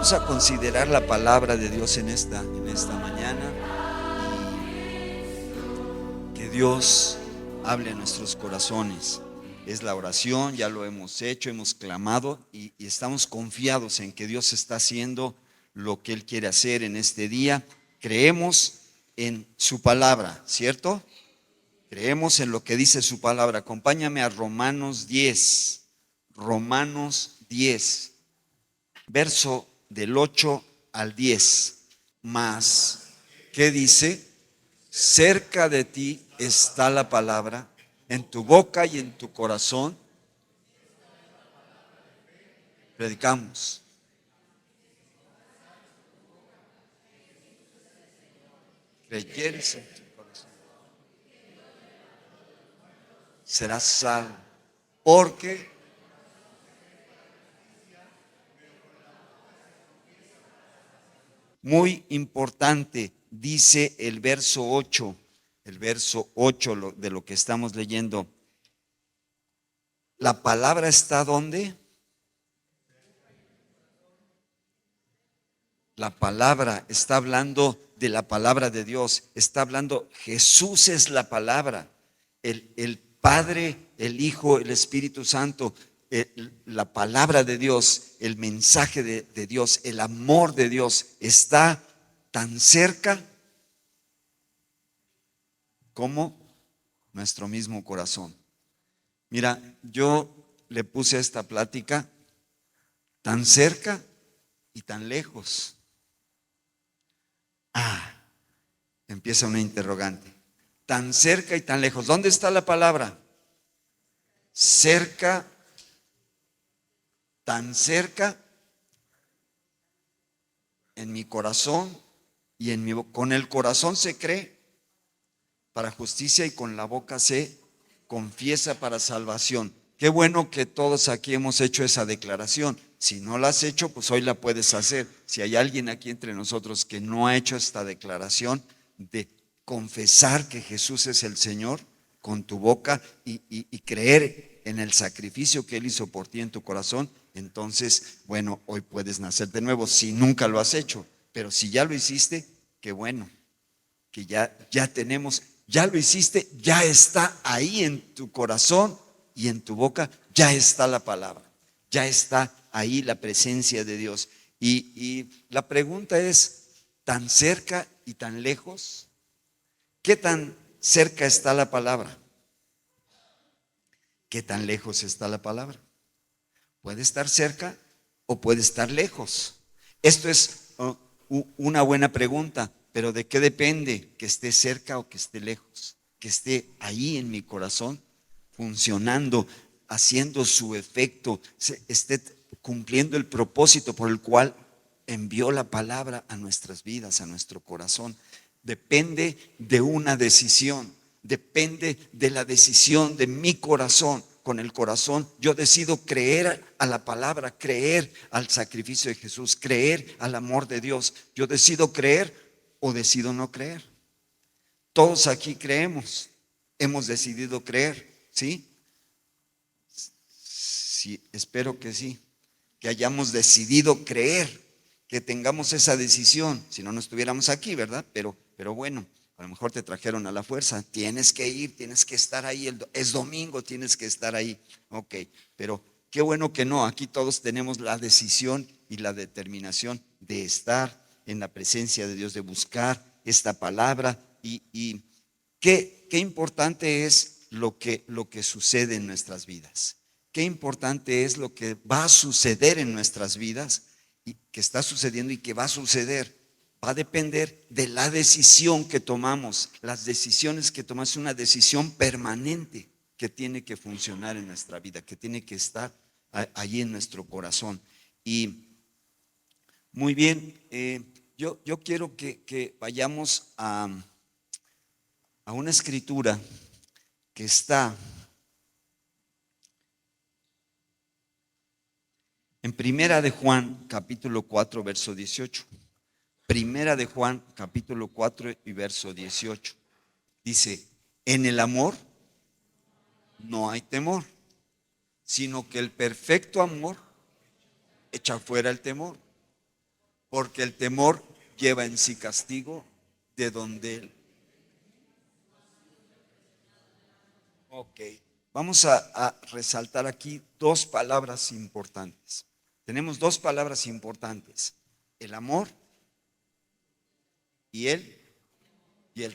Vamos a considerar la palabra de Dios en esta mañana. Que Dios hable a nuestros corazones. Es la oración, ya lo hemos hecho, hemos clamado y estamos confiados en que Dios está haciendo lo que Él quiere hacer en este día. Creemos en su palabra, ¿cierto? Creemos en lo que dice su palabra. Acompáñame a Romanos 10. Romanos 10, verso del 8 al 10. Más, ¿qué dice? Cerca de ti está la palabra, en tu boca y en tu corazón. Predicamos. Creyeres en tu corazón, serás salvo. Porque muy importante, dice el verso 8 de lo que estamos leyendo. La palabra está ¿dónde? La palabra está hablando de la palabra de Dios, está hablando, Jesús es la palabra, el Padre, el Hijo, el Espíritu Santo, la palabra de Dios, el mensaje de Dios, el amor de Dios está tan cerca como nuestro mismo corazón. Mira, yo le puse a esta plática tan cerca y tan lejos. Empieza una interrogante. Tan cerca y tan lejos. ¿Dónde está la palabra? Cerca, tan cerca en mi corazón y en mi boca. Con el corazón se cree para justicia y con la boca se confiesa para salvación. Qué bueno que todos aquí hemos hecho esa declaración. Si no la has hecho, pues hoy la puedes hacer. Si hay alguien aquí entre nosotros que no ha hecho esta declaración de confesar que Jesús es el Señor con tu boca y creer en el sacrificio que Él hizo por ti en tu corazón, entonces, bueno, hoy puedes nacer de nuevo. Si nunca lo has hecho, pero si ya lo hiciste, qué bueno, que ya tenemos, ya lo hiciste, ya está ahí en tu corazón y en tu boca, ya está la palabra, ya está ahí la presencia de Dios. Y la pregunta es, ¿tan cerca y tan lejos? ¿Qué tan cerca está la palabra? ¿Qué tan lejos está la palabra? Puede estar cerca o puede estar lejos. Esto es una buena pregunta, pero ¿de qué depende que esté cerca o que esté lejos? Que esté ahí en mi corazón, funcionando, haciendo su efecto, esté cumpliendo el propósito por el cual envió la palabra a nuestras vidas, a nuestro corazón. Depende de una decisión, depende de la decisión de mi corazón. Con el corazón yo decido creer a la palabra, creer al sacrificio de Jesús, creer al amor de Dios. Yo decido creer o decido no creer. Todos aquí creemos, hemos decidido creer, ¿sí? Sí, espero que sí, que hayamos decidido creer, que tengamos esa decisión, si no, no estuviéramos aquí, ¿verdad? Pero bueno, a lo mejor te trajeron a la fuerza, tienes que ir, tienes que estar ahí, es domingo, tienes que estar ahí, ok, pero qué bueno que no, aquí todos tenemos la decisión y la determinación de estar en la presencia de Dios, de buscar esta palabra y qué importante es lo que sucede en nuestras vidas. Qué importante es lo que va a suceder en nuestras vidas y que está sucediendo y que va a suceder. Va a depender de la decisión que tomamos. Las decisiones que tomamos es una decisión permanente que tiene que funcionar en nuestra vida, que tiene que estar allí en nuestro corazón. Y muy bien, yo quiero que vayamos a una escritura que está en Primera de Juan, capítulo 4, verso 18. Primera de Juan, capítulo 4 y verso 18. Dice, en el amor no hay temor, sino que el perfecto amor echa fuera el temor. Porque el temor lleva en sí castigo, de donde él. Ok. Vamos a resaltar aquí dos palabras importantes. Tenemos dos palabras importantes: el amor y el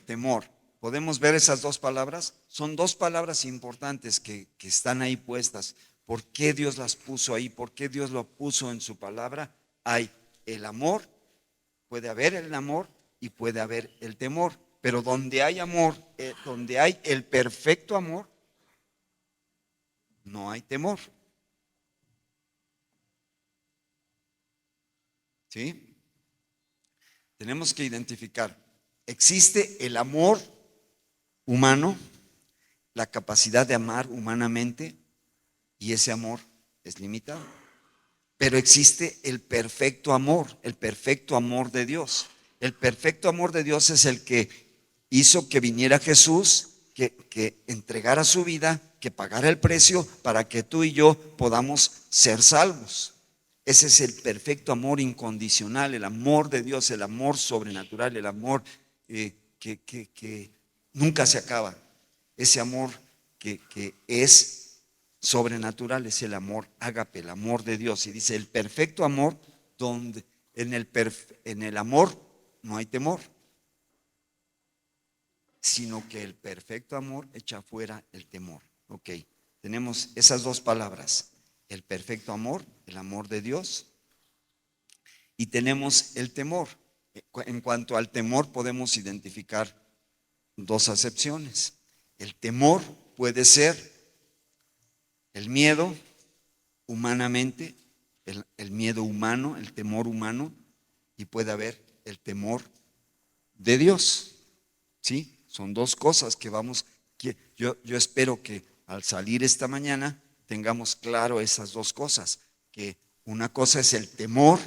temor. ¿Podemos ver esas dos palabras? Son dos palabras importantes que están ahí puestas. ¿Por qué Dios las puso ahí? ¿Por qué Dios lo puso en su palabra? Hay el amor, puede haber el amor y puede haber el temor. Pero donde hay amor, donde hay el perfecto amor, no hay temor. ¿Sí? Tenemos que identificar. Existe el amor humano, la capacidad de amar humanamente, y ese amor es limitado. Pero existe el perfecto amor de Dios. El perfecto amor de Dios es el que hizo que viniera Jesús, que entregara su vida, que pagara el precio para que tú y yo podamos ser salvos. Ese es el perfecto amor incondicional, el amor de Dios, el amor sobrenatural, el amor que nunca se acaba. Ese amor que es sobrenatural es el amor ágape, el amor de Dios. Y dice, el perfecto amor, donde en el amor no hay temor, sino que el perfecto amor echa fuera el temor. Ok, tenemos esas dos palabras: el perfecto amor, el amor de Dios, y tenemos el temor. En cuanto al temor, podemos identificar dos acepciones. El temor puede ser el miedo humanamente, el miedo humano, el temor humano, y puede haber el temor de Dios. ¿Sí? Son dos cosas que yo espero que al salir esta mañana tengamos claro esas dos cosas, que una cosa es el temor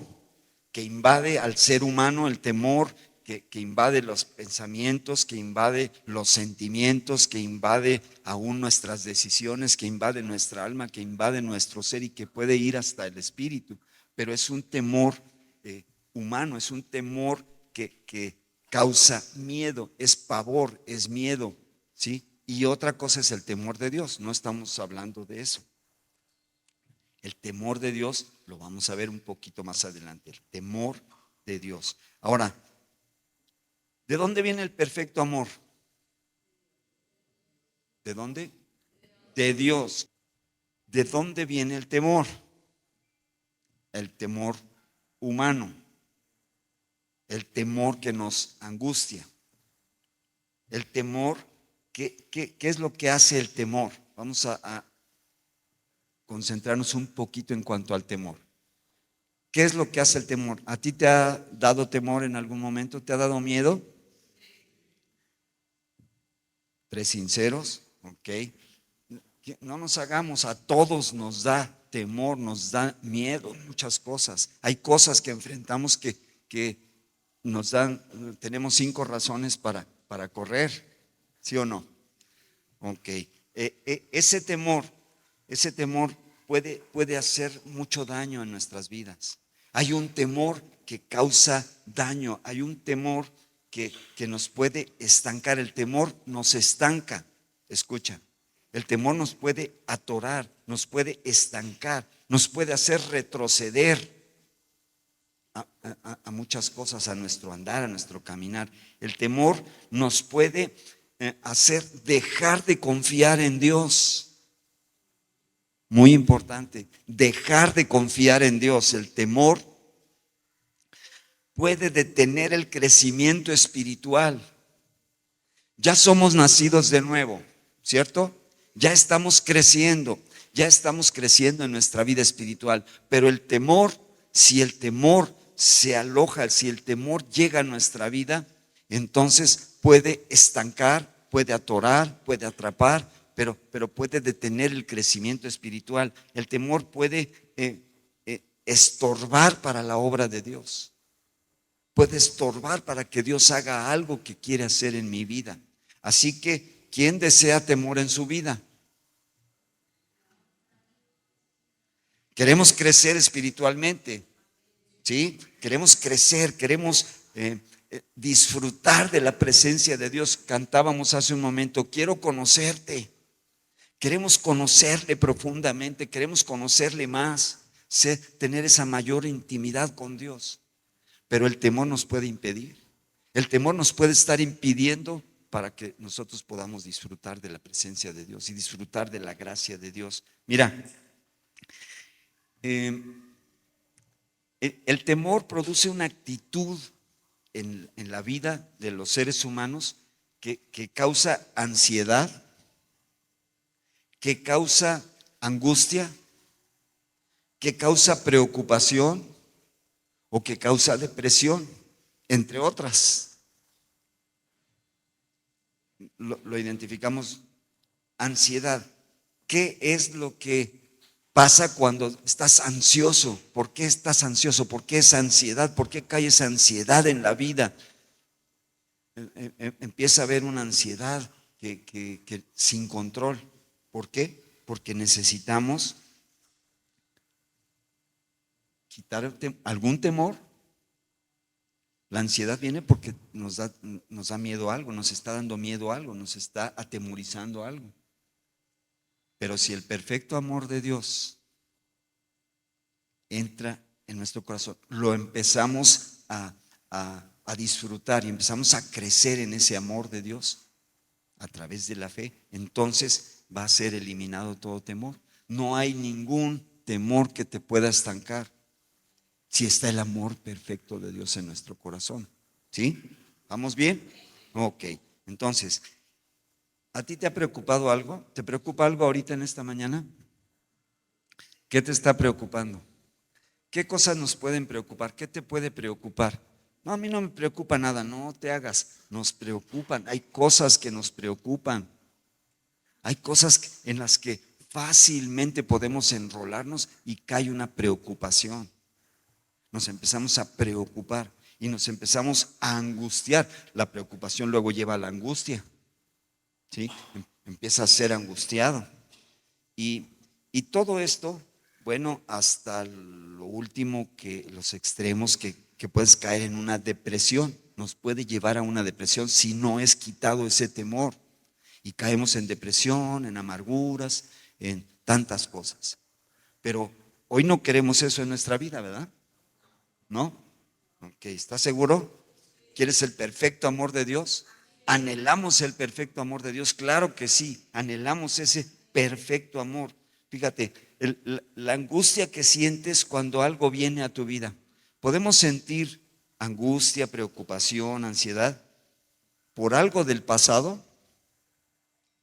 que invade al ser humano, el temor que invade los pensamientos, que invade los sentimientos, que invade aún nuestras decisiones, que invade nuestra alma, que invade nuestro ser y que puede ir hasta el espíritu. Pero es un temor humano, es un temor que causa miedo, es pavor, es miedo, ¿sí? Y otra cosa es el temor de Dios, no estamos hablando de eso. El temor de Dios lo vamos a ver un poquito más adelante, el temor de Dios. Ahora, ¿de dónde viene el perfecto amor? ¿De dónde? De Dios. ¿De dónde viene el temor? El temor humano, el temor que nos angustia, el temor. ¿Qué es lo que hace el temor? Vamos a concentrarnos un poquito en cuanto al temor. ¿Qué es lo que hace el temor? ¿A ti te ha dado temor en algún momento? ¿Te ha dado miedo? Tres sinceros, ok. No nos hagamos, a todos nos da temor, nos da miedo, muchas cosas. Hay cosas que enfrentamos que nos dan, tenemos 5 razones para correr, ¿sí o no? Ok. Ese temor puede hacer mucho daño en nuestras vidas. Hay un temor que causa daño, hay un temor que nos puede estancar. El temor nos estanca, escucha. El temor nos puede atorar, nos puede estancar, nos puede hacer retroceder a muchas cosas, a nuestro andar, a nuestro caminar. El temor nos puede hacer dejar de confiar en Dios. Muy importante, dejar de confiar en Dios. El temor puede detener el crecimiento espiritual. Ya somos nacidos de nuevo, ¿cierto? Ya estamos creciendo en nuestra vida espiritual, pero el temor, si el temor se aloja, si el temor llega a nuestra vida, entonces puede estancar, puede atorar, puede atrapar, pero puede detener el crecimiento espiritual. El temor puede estorbar para la obra de Dios. Puede estorbar para que Dios haga algo que quiere hacer en mi vida. Así que, ¿quién desea temor en su vida? Queremos crecer espiritualmente. ¿sí? Queremos crecer, queremos disfrutar de la presencia de Dios. Cantábamos hace un momento, quiero conocerte. Queremos conocerle profundamente, queremos conocerle más, tener esa mayor intimidad con Dios. Pero el temor nos puede impedir. El temor nos puede estar impidiendo para que nosotros podamos disfrutar de la presencia de Dios y disfrutar de la gracia de Dios. Mira, el temor produce una actitud en la vida de los seres humanos que causa ansiedad, que causa angustia, que causa preocupación o que causa depresión, entre otras. Lo identificamos. Ansiedad. ¿Qué es lo que pasa cuando estás ansioso? ¿Por qué estás ansioso? ¿Por qué esa ansiedad? ¿Por qué cae esa ansiedad en la vida? Empieza a haber una ansiedad que sin control. ¿Por qué? Porque necesitamos quitar algún temor. La ansiedad viene porque nos da miedo a algo, nos está dando miedo a algo, nos está atemorizando a algo. Pero si el perfecto amor de Dios entra en nuestro corazón, lo empezamos a disfrutar y empezamos a crecer en ese amor de Dios a través de la fe, entonces va a ser eliminado todo temor. No hay ningún temor que te pueda estancar si está el amor perfecto de Dios en nuestro corazón. ¿Sí? ¿Vamos bien? Ok, entonces, ¿a ti te ha preocupado algo? ¿Te preocupa algo ahorita en esta mañana? ¿Qué te está preocupando? ¿Qué cosas nos pueden preocupar? ¿Qué te puede preocupar? No, a mí no me preocupa nada, no te hagas. Nos preocupan, hay cosas que nos preocupan. Hay cosas en las que fácilmente podemos enrolarnos y cae una preocupación. Nos empezamos a preocupar y nos empezamos a angustiar. La preocupación luego lleva a la angustia. ¿Sí? Empieza a ser angustiado. Y todo esto, bueno, hasta lo último, que los extremos, que puedes caer en una depresión, nos puede llevar a una depresión si no es quitado ese temor. Y caemos en depresión, en amarguras, en tantas cosas. Pero hoy no queremos eso en nuestra vida, ¿verdad? ¿No? Ok, ¿estás seguro? ¿Quieres el perfecto amor de Dios? ¿Anhelamos el perfecto amor de Dios? Claro que sí, anhelamos ese perfecto amor. Fíjate, la angustia que sientes cuando algo viene a tu vida. Podemos sentir angustia, preocupación, ansiedad por algo del pasado,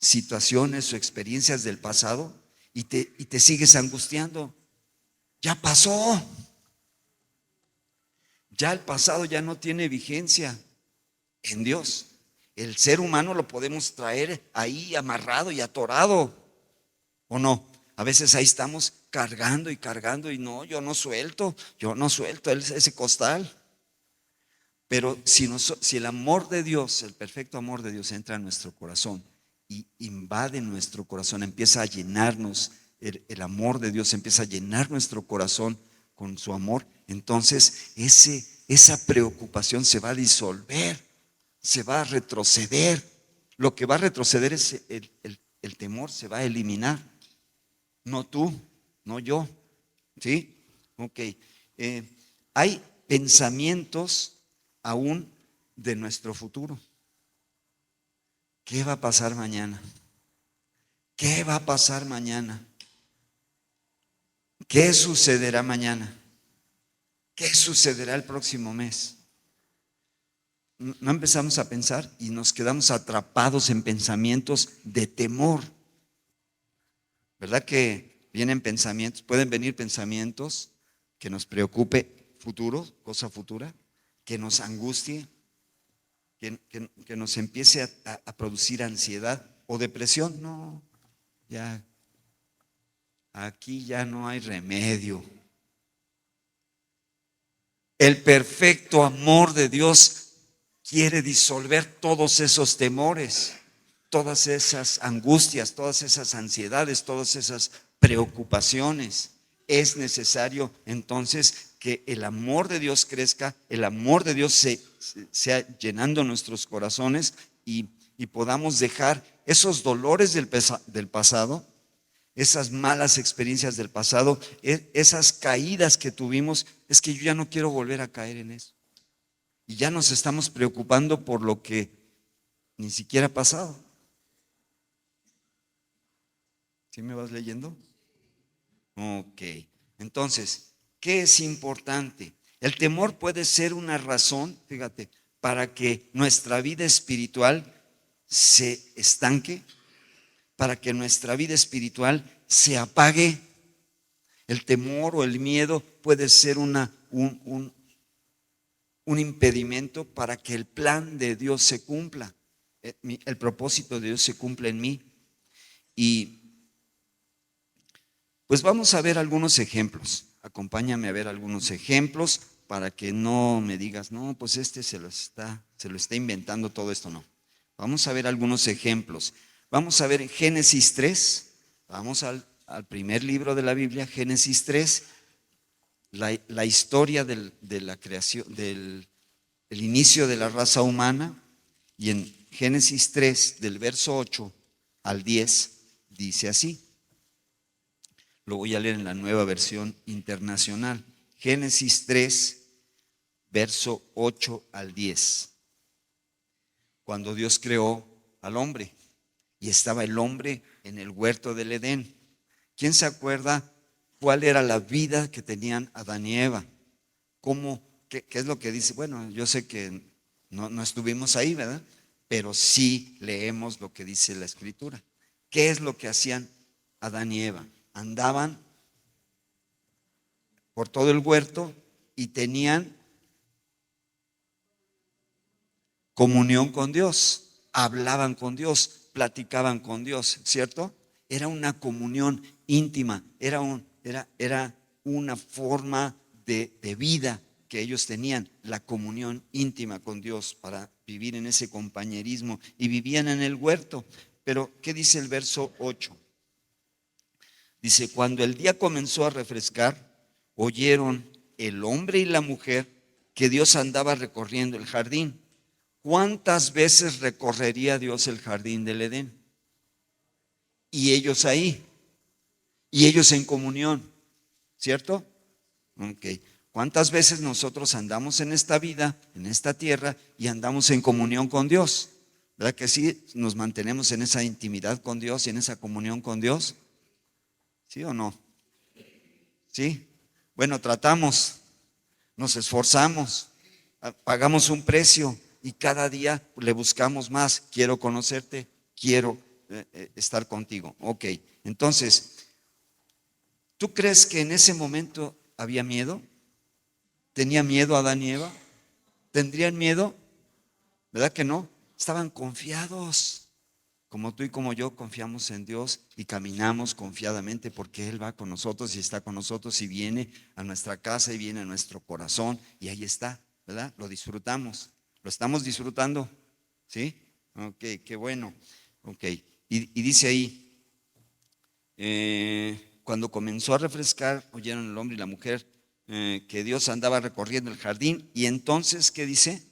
situaciones o experiencias del pasado, y te sigues angustiando. Ya pasó. Ya el pasado ya no tiene vigencia en Dios. El ser humano lo podemos traer ahí amarrado y atorado, ¿o no? A veces ahí estamos cargando y no, yo no suelto ese costal. Pero si el amor de Dios, el perfecto amor de Dios entra en nuestro corazón y invade nuestro corazón, empieza a llenarnos, el amor de Dios empieza a llenar nuestro corazón con su amor, entonces esa preocupación se va a disolver, se va a retroceder. Lo que va a retroceder es el temor, se va a eliminar. No tú, no yo. ¿Sí? Ok. Hay pensamientos aún de nuestro futuro. ¿Qué va a pasar mañana? ¿Qué va a pasar mañana? ¿Qué sucederá mañana? ¿Qué sucederá el próximo mes? No empezamos a pensar y nos quedamos atrapados en pensamientos de temor. ¿Verdad que vienen pensamientos? Pueden venir pensamientos que nos preocupe futuro, cosa futura, que nos angustie, que nos empiece a producir ansiedad o depresión. No, ya, aquí ya no hay remedio. El perfecto amor de Dios quiere disolver todos esos temores, todas esas angustias, todas esas ansiedades, todas esas preocupaciones. Es necesario entonces que el amor de Dios crezca, el amor de Dios sea llenando nuestros corazones y podamos dejar esos dolores del pasado, esas malas experiencias del pasado, esas caídas que tuvimos. Es que yo ya no quiero volver a caer en eso. Y ya nos estamos preocupando por lo que ni siquiera ha pasado. ¿Sí me vas leyendo? Ok. Entonces, ¿qué es importante? El temor puede ser una razón, fíjate, para que nuestra vida espiritual se estanque, para que nuestra vida espiritual se apague. El temor o el miedo puede ser un impedimento para que el plan de Dios se cumpla, el propósito de Dios se cumpla en mí. Y pues vamos a ver algunos ejemplos. Acompáñame a ver algunos ejemplos para que no me digas, no, pues se lo está inventando todo esto, no. Vamos a ver algunos ejemplos. Vamos a ver en Génesis 3, vamos al primer libro de la Biblia, Génesis 3, la historia de la creación, el inicio de la raza humana. Y en Génesis 3, del verso 8 al 10, dice así. Lo voy a leer en la Nueva Versión Internacional. Génesis 3, verso 8 al 10. Cuando Dios creó al hombre y estaba el hombre en el huerto del Edén. ¿Quién se acuerda cuál era la vida que tenían Adán y Eva? ¿Qué es lo que dice? Bueno, yo sé que no estuvimos ahí, ¿verdad? Pero sí leemos lo que dice la Escritura. ¿Qué es lo que hacían Adán y Eva? Andaban por todo el huerto y tenían comunión con Dios, hablaban con Dios, platicaban con Dios, ¿cierto? Era una comunión íntima, era una forma de vida que ellos tenían, la comunión íntima con Dios para vivir en ese compañerismo y vivían en el huerto. Pero, ¿qué dice el verso 8? Dice, cuando el día comenzó a refrescar, oyeron el hombre y la mujer que Dios andaba recorriendo el jardín. ¿Cuántas veces recorrería Dios el jardín del Edén? Y ellos ahí, y ellos en comunión, ¿cierto? Ok. ¿Cuántas veces nosotros andamos en esta vida, en esta tierra, y andamos en comunión con Dios? ¿Verdad que sí? Nos mantenemos en esa intimidad con Dios y en esa comunión con Dios. ¿Sí o no? ¿Sí? Bueno, tratamos, nos esforzamos, pagamos un precio y cada día le buscamos más. Quiero conocerte, quiero estar contigo. Ok, entonces, ¿tú crees que en ese momento había miedo? ¿Tenía miedo Adán y Eva? ¿Tendrían miedo? ¿Verdad que no? Estaban confiados. Como tú y como yo confiamos en Dios y caminamos confiadamente porque Él va con nosotros y está con nosotros y viene a nuestra casa y viene a nuestro corazón y ahí está, ¿verdad? Lo disfrutamos, lo estamos disfrutando, ¿sí? Ok, qué bueno. Ok, y dice ahí, cuando comenzó a refrescar, oyeron el hombre y la mujer que Dios andaba recorriendo el jardín y entonces, ¿qué dice?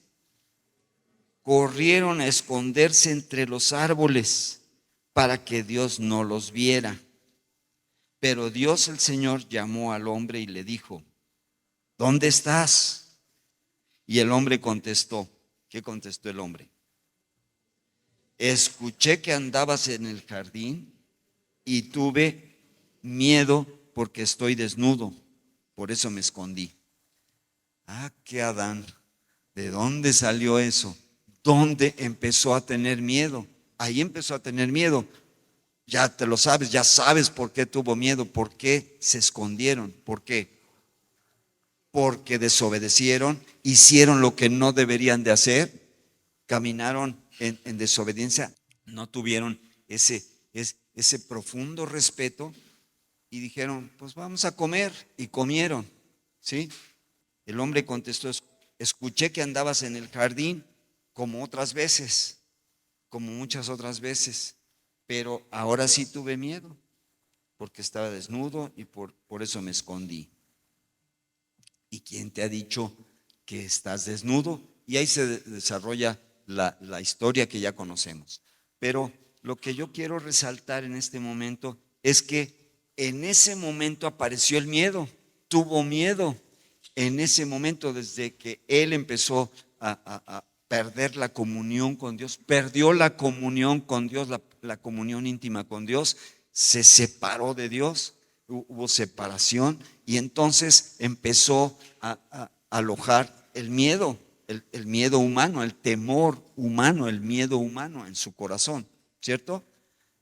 Corrieron a esconderse entre los árboles para que Dios no los viera. Pero Dios el Señor llamó al hombre y le dijo, ¿dónde estás? Y el hombre contestó, ¿qué contestó el hombre? Escuché que andabas en el jardín y tuve miedo porque estoy desnudo, por eso me escondí. Ah, qué Adán, ¿de dónde salió eso? ¿Dónde empezó a tener miedo? Ahí empezó a tener miedo. Ya te lo sabes, ya sabes por qué tuvo miedo, por qué se escondieron, por qué. Porque desobedecieron, hicieron lo que no deberían de hacer, caminaron en desobediencia, no tuvieron ese profundo respeto y dijeron, pues vamos a comer, y comieron, ¿sí? El hombre contestó, escuché que andabas en el jardín como otras veces, como muchas otras veces, pero ahora sí tuve miedo porque estaba desnudo y por eso me escondí. ¿Y quién te ha dicho que estás desnudo? Y ahí se desarrolla la historia que ya conocemos. Pero lo que yo quiero resaltar en este momento es que en ese momento apareció el miedo, tuvo miedo. En ese momento, desde que él empezó a perder la comunión con Dios, perdió la comunión con Dios, la comunión íntima con Dios, se separó de Dios, hubo separación y entonces empezó a alojar el miedo, el miedo humano, el temor humano, el miedo humano en su corazón, ¿cierto?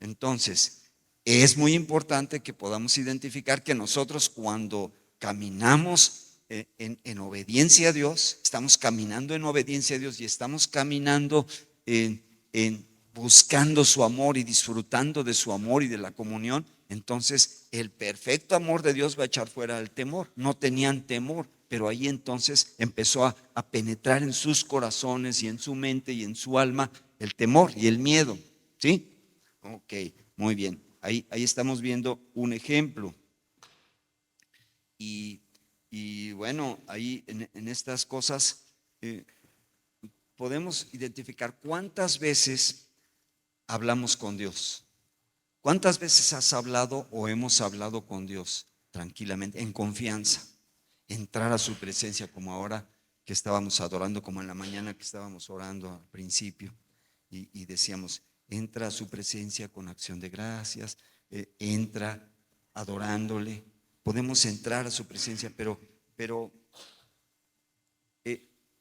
Entonces, es muy importante que podamos identificar que nosotros cuando caminamos en obediencia a Dios, estamos caminando en obediencia a Dios y estamos caminando en buscando su amor y disfrutando de su amor y de la comunión, entonces el perfecto amor de Dios va a echar fuera el temor. No tenían temor, pero ahí entonces empezó a penetrar en sus corazones y en su mente y en su alma el temor y el miedo. ¿Sí? Ok, muy bien. Ahí estamos viendo un ejemplo. Y bueno, ahí en estas cosas podemos identificar cuántas veces hablamos con Dios. ¿Cuántas veces has hablado o hemos hablado con Dios tranquilamente, en confianza? Entrar a su presencia como ahora que estábamos adorando, como en la mañana que estábamos orando al principio y decíamos, entra a su presencia con acción de gracias, entra adorándole. Podemos entrar a su presencia, pero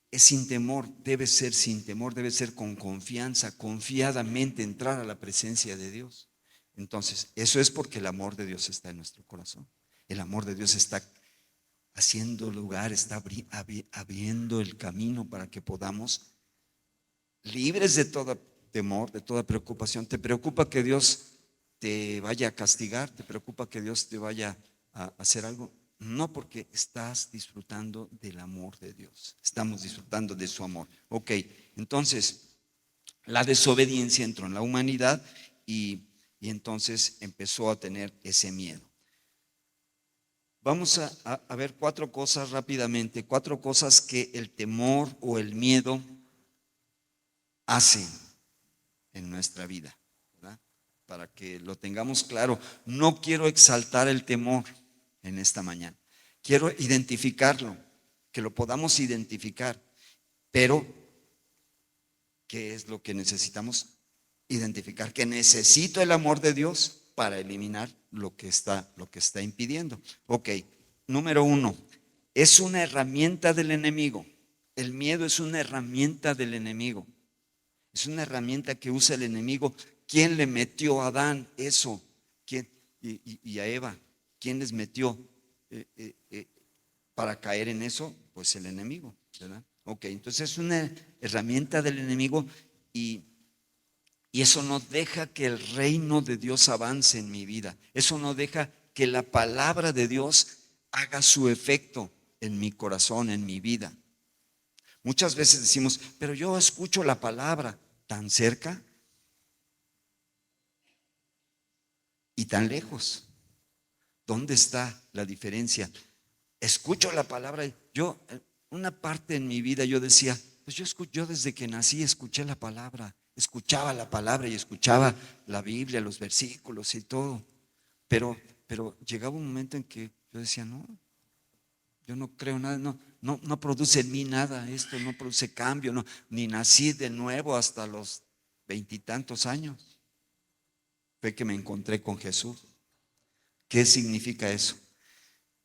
es sin temor, debe ser sin temor, debe ser con confianza, confiadamente entrar a la presencia de Dios. Entonces, eso es porque el amor de Dios está en nuestro corazón. El amor de Dios está haciendo lugar, está abriendo el camino para que podamos, libres de todo temor, de toda preocupación. ¿Te preocupa que Dios te vaya a castigar? ¿Te preocupa que Dios te vaya a hacer algo? No, porque estás disfrutando del amor de Dios. Estamos disfrutando de su amor. Ok, entonces la desobediencia entró en la humanidad y entonces empezó a tener ese miedo. Vamos a ver 4 cosas rápidamente, 4 cosas que el temor o el miedo hacen en nuestra vida, ¿verdad? Para que lo tengamos claro. No quiero exaltar el temor en esta mañana. Quiero identificarlo, que lo podamos identificar, pero ¿qué es lo que necesitamos identificar? Que necesito el amor de Dios para eliminar lo que está impidiendo. Ok, número 1, es una herramienta del enemigo. El miedo es una herramienta del enemigo. Es una herramienta que usa el enemigo. ¿Quién le metió a Adán eso? ¿Quién? Y a Eva. ¿Quién les metió para caer en eso? Pues el enemigo, ¿verdad? Ok, entonces es una herramienta del enemigo y eso no deja que el reino de Dios avance en mi vida. Eso no deja que la palabra de Dios haga su efecto en mi corazón, en mi vida. Muchas veces decimos, pero yo escucho la palabra tan cerca y tan lejos. ¿Dónde está la diferencia? Escucho la palabra. Yo, una parte en mi vida yo decía, pues yo desde que nací escuché la palabra, escuchaba la palabra y escuchaba la Biblia, los versículos y todo. Pero llegaba un momento en que yo decía, no, yo no creo nada, no produce en mí nada, esto no produce cambio, no, ni nací de nuevo hasta los 20 y tantos años. Fue que me encontré con Jesús. ¿Qué significa eso?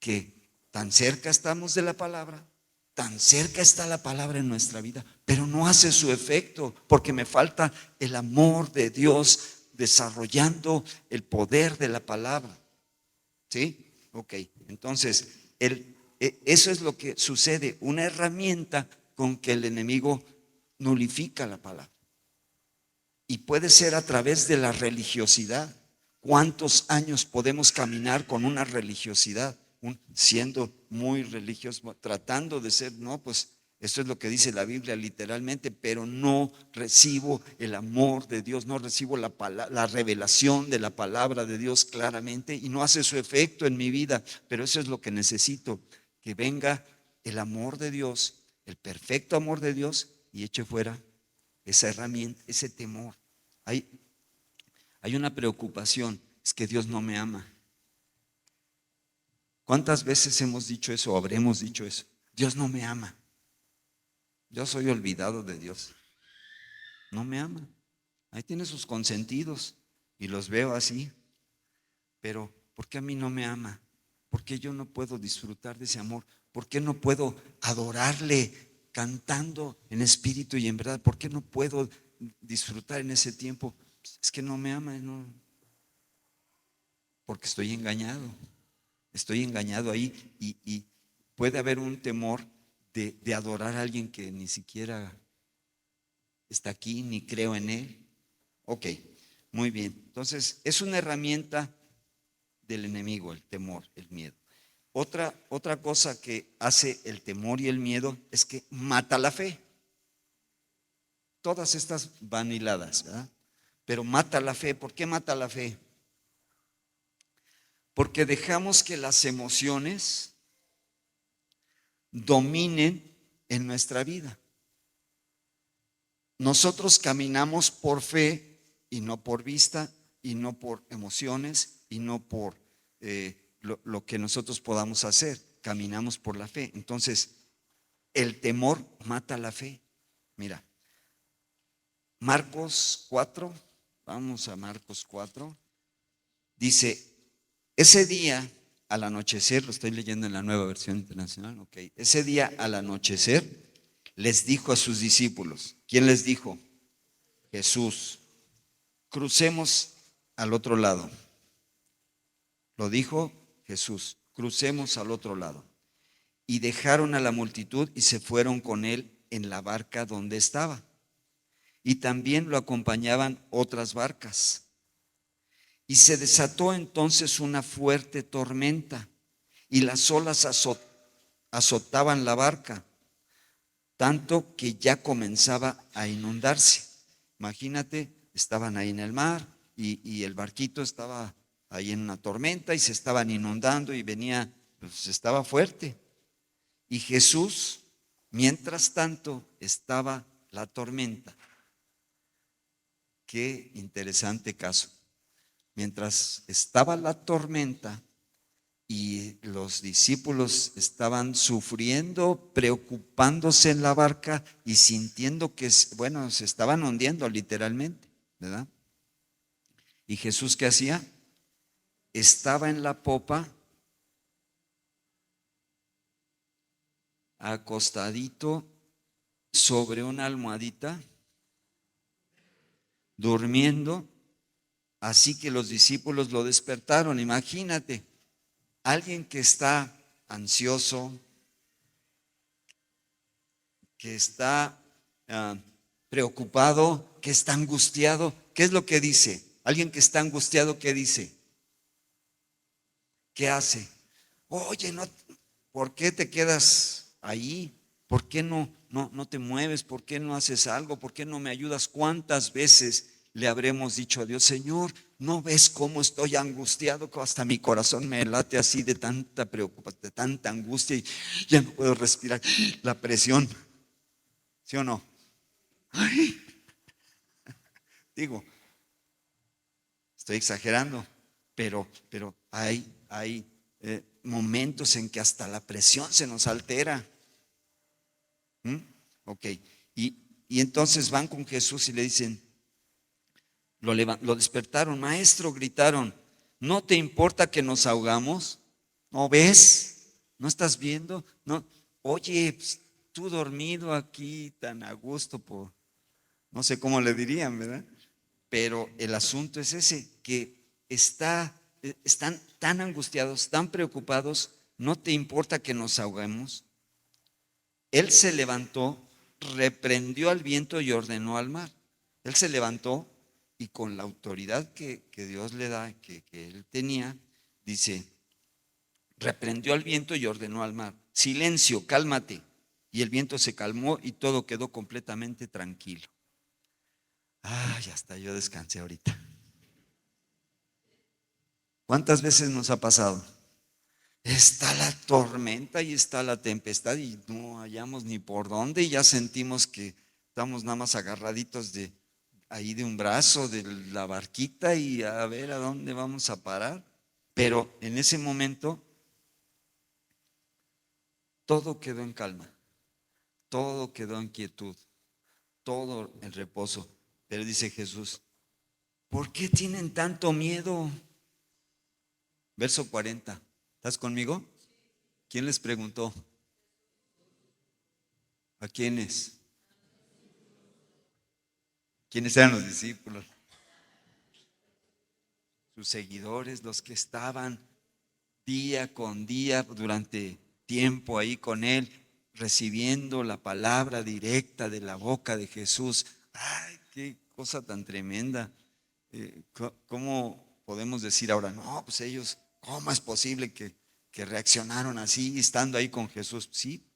Que tan cerca estamos de la palabra, tan cerca está la palabra en nuestra vida, pero no hace su efecto porque me falta el amor de Dios desarrollando el poder de la palabra. ¿Sí? Ok, entonces eso es lo que sucede, una herramienta con que el enemigo nulifica la palabra. Y puede ser a través de la religiosidad. ¿Cuántos años podemos caminar con una religiosidad? Siendo muy religioso, tratando de ser, no, pues Esto es lo que dice la Biblia literalmente, pero no recibo el amor de Dios, no recibo la revelación de la palabra de Dios claramente y no hace su efecto en mi vida. Pero eso es lo que necesito, que venga el amor de Dios, el perfecto amor de Dios y eche fuera esa herramienta, ese temor. Hay una preocupación, es que Dios no me ama. ¿Cuántas veces hemos dicho eso o habremos dicho eso? Dios no me ama. Yo soy olvidado de Dios. No me ama. Ahí tiene sus consentidos y los veo así. Pero ¿por qué a mí no me ama? ¿Por qué yo no puedo disfrutar de ese amor? ¿Por qué no puedo adorarle cantando en espíritu y en verdad? ¿Por qué no puedo disfrutar en ese tiempo? Es que no me ama, no. Porque estoy engañado. Estoy engañado ahí y puede haber un temor de adorar a alguien que ni siquiera está aquí, ni creo en él. Ok, muy bien. Entonces, es una herramienta del enemigo, el temor, el miedo. Otra cosa que hace el temor y el miedo es que mata la fe. Todas estas van hiladas, ¿verdad? Pero mata la fe. ¿Por qué mata la fe? Porque dejamos que las emociones dominen en nuestra vida. Nosotros caminamos por fe y no por vista y no por emociones y no por lo que nosotros podamos hacer. Caminamos por la fe. Entonces, el temor mata la fe. Mira, Marcos 4, vamos a Marcos 4, dice, ese día al anochecer, lo estoy leyendo en la Nueva Versión Internacional, ok, ese día al anochecer les dijo a sus discípulos, ¿quién les dijo? Jesús, crucemos al otro lado. Lo dijo Jesús, crucemos al otro lado. Y dejaron a la multitud y se fueron con él en la barca donde estaba. Y también lo acompañaban otras barcas. Y se desató entonces una fuerte tormenta y las olas azotaban la barca, tanto que ya comenzaba a inundarse. Imagínate, estaban ahí en el mar y el barquito estaba ahí en una tormenta y se estaban inundando y venía, pues estaba fuerte. Y Jesús, mientras tanto, estaba la tormenta. Qué interesante caso. Mientras estaba la tormenta y los discípulos estaban sufriendo, preocupándose en la barca y sintiendo que, bueno, se estaban hundiendo literalmente, ¿verdad? ¿Y Jesús qué hacía? Estaba en la popa, acostadito sobre una almohadita, durmiendo, así que los discípulos lo despertaron. Imagínate, alguien que está ansioso, que está preocupado, que está angustiado. ¿Qué es lo que dice? Alguien que está angustiado, ¿qué dice? ¿Qué hace? Oye, no, ¿por qué te quedas ahí? ¿Por qué no te mueves? ¿Por qué no haces algo? ¿Por qué no me ayudas? ¿Cuántas veces le habremos dicho a Dios, Señor, no ves cómo estoy angustiado? Que hasta mi corazón me late así de tanta preocupación, de tanta angustia y ya no puedo respirar. La presión, ¿sí o no? Ay, digo, estoy exagerando, pero hay momentos en que hasta la presión se nos altera. ¿Mm? Ok, y entonces van con Jesús y le dicen, lo despertaron, maestro, gritaron, ¿no te importa que nos ahogamos? ¿No ves? ¿No estás viendo? No, oye, pues, tú dormido aquí tan a gusto, no sé cómo le dirían, ¿verdad? Pero el asunto es ese, que están tan angustiados, tan preocupados, ¿no te importa que nos ahoguemos? Él se levantó, reprendió al viento y ordenó al mar. Él se levantó y con la autoridad que Dios le da, que él tenía, dice, reprendió al viento y ordenó al mar, silencio, cálmate. y el viento se calmó y todo quedó completamente tranquilo. Ay, hasta yo descansé ahorita. ¿Cuántas veces nos ha pasado? Está la tormenta y está la tempestad y no hallamos ni por dónde y ya sentimos que estamos nada más agarraditos de ahí de un brazo de la barquita y a ver a dónde vamos a parar. Pero en ese momento todo quedó en calma, todo quedó en quietud, todo en reposo. Pero dice Jesús, ¿por qué tienen tanto miedo? Verso 40. ¿Estás conmigo? ¿Quién les preguntó? ¿A quiénes? ¿Quiénes eran los discípulos? Sus seguidores, los que estaban día con día durante tiempo ahí con él, recibiendo la palabra directa de la boca de Jesús. Ay, qué cosa tan tremenda. ¿Cómo podemos decir ahora? No, pues ellos, ¿cómo es posible que reaccionaron así estando ahí con Jesús? Sí,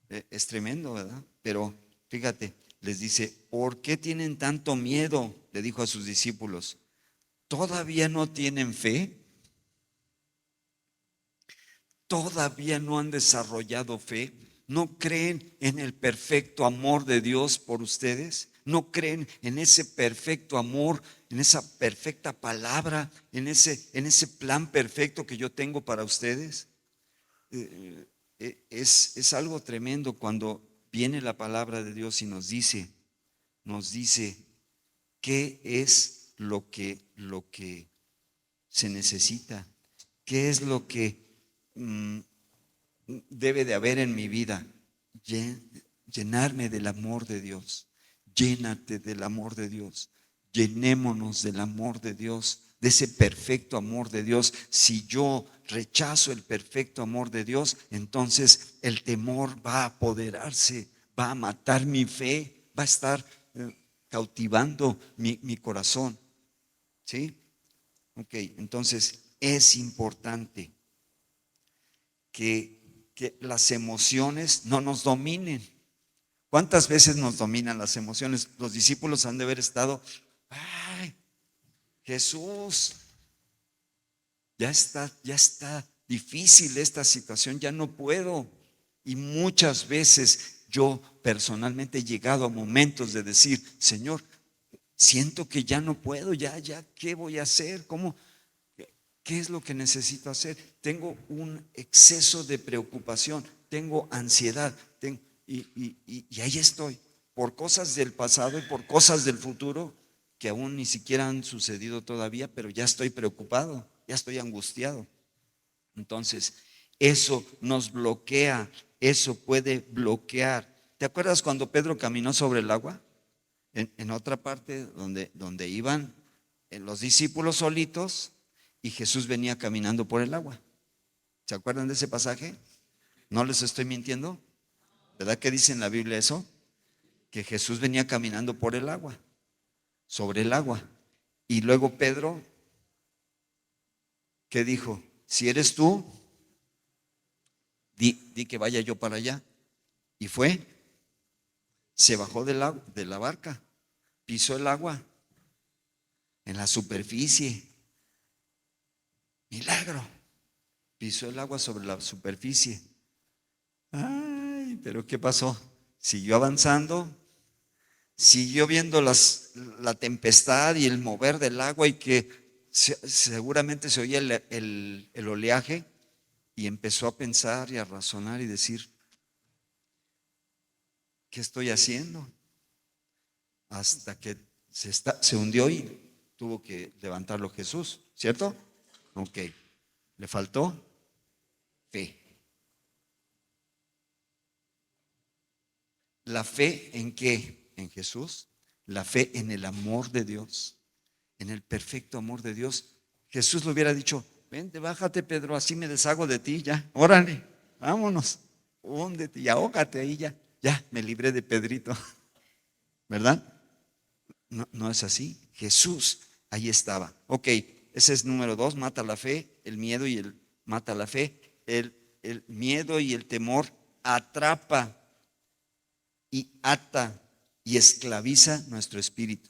es tremendo, ¿verdad? Pero fíjate, les dice, ¿por qué tienen tanto miedo? Le dijo a sus discípulos, ¿todavía no tienen fe? ¿Todavía no han desarrollado fe? ¿No creen en el perfecto amor de Dios por ustedes? ¿No creen en ese perfecto amor, en esa perfecta palabra, en ese plan perfecto que yo tengo para ustedes? Es algo tremendo cuando viene la palabra de Dios y nos dice qué es lo que se necesita, qué es lo que debe de haber en mi vida. Llenarme del amor de Dios. Llénate del amor de Dios. Llenémonos del amor de Dios, de ese perfecto amor de Dios. Si yo rechazo el perfecto amor de Dios, entonces el temor va a apoderarse, va a matar mi fe, va a estar cautivando mi corazón. ¿Sí? Ok, entonces es importante que las emociones no nos dominen. ¿Cuántas veces nos dominan las emociones? Los discípulos han de haber estado, ay, Jesús, ya está difícil esta situación, ya no puedo. Y muchas veces yo personalmente he llegado a momentos de decir, Señor, siento que ya no puedo, ya, ¿qué voy a hacer? ¿Cómo? ¿Qué es lo que necesito hacer? Tengo un exceso de preocupación, tengo ansiedad, y ahí estoy, por cosas del pasado y por cosas del futuro que aún ni siquiera han sucedido todavía, pero ya estoy preocupado, ya estoy angustiado. Entonces, eso nos bloquea, eso puede bloquear. ¿Te acuerdas cuando Pedro caminó sobre el agua? En otra parte donde iban los discípulos solitos y Jesús venía caminando por el agua. ¿Se acuerdan de ese pasaje? ¿No les estoy mintiendo? ¿Verdad que dice en la Biblia eso? Que Jesús venía caminando por el agua, sobre el agua. Y luego Pedro, ¿qué dijo? Si eres tú, di que vaya yo para allá. Y fue, se bajó de la barca, pisó el agua en la superficie. Milagro. Pisó el agua sobre la superficie. Ay, pero ¿qué pasó? Siguió avanzando, siguió viendo la tempestad y el mover del agua y que seguramente se oía el oleaje y empezó a pensar y a razonar y decir, ¿qué estoy haciendo? Hasta que se hundió y tuvo que levantarlo Jesús, ¿cierto? Ok, le faltó fe. ¿La fe en qué? En Jesús. La fe en el amor de Dios, en el perfecto amor de Dios. Jesús le hubiera dicho, vente, bájate Pedro, así me deshago de ti, ya, órale, vámonos, húndete y ahógate ahí ya, ya, me libré de Pedrito, ¿verdad? No, no es así. Jesús ahí estaba. Ok, ese es número 2, mata la fe, el miedo y el mata la fe. El miedo y el temor atrapa y ata y esclaviza nuestro espíritu.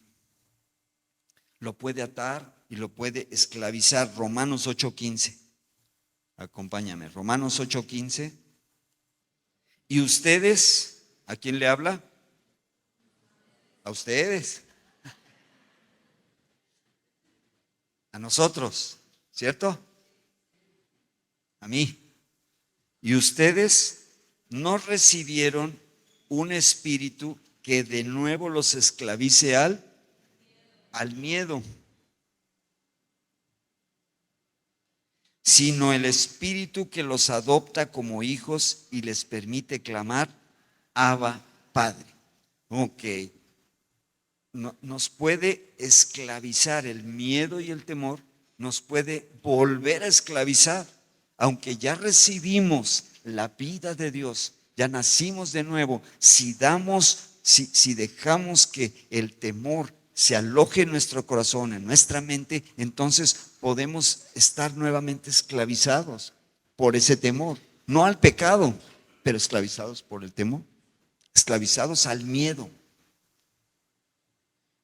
Lo puede atar y lo puede esclavizar. Romanos 8:15. Acompáñame. Romanos 8:15. ¿Y ustedes? ¿A quién le habla? A ustedes. A nosotros. ¿Cierto? A mí. Y ustedes no recibieron un espíritu que de nuevo los esclavice al miedo, sino el espíritu que los adopta como hijos y les permite clamar, Abba, Padre. Ok. Nos puede esclavizar el miedo y el temor, nos puede volver a esclavizar, aunque ya recibimos la vida de Dios, ya nacimos de nuevo. Si dejamos que el temor se aloje en nuestro corazón, en nuestra mente, entonces podemos estar nuevamente esclavizados por ese temor, no al pecado, pero esclavizados por el temor, esclavizados al miedo.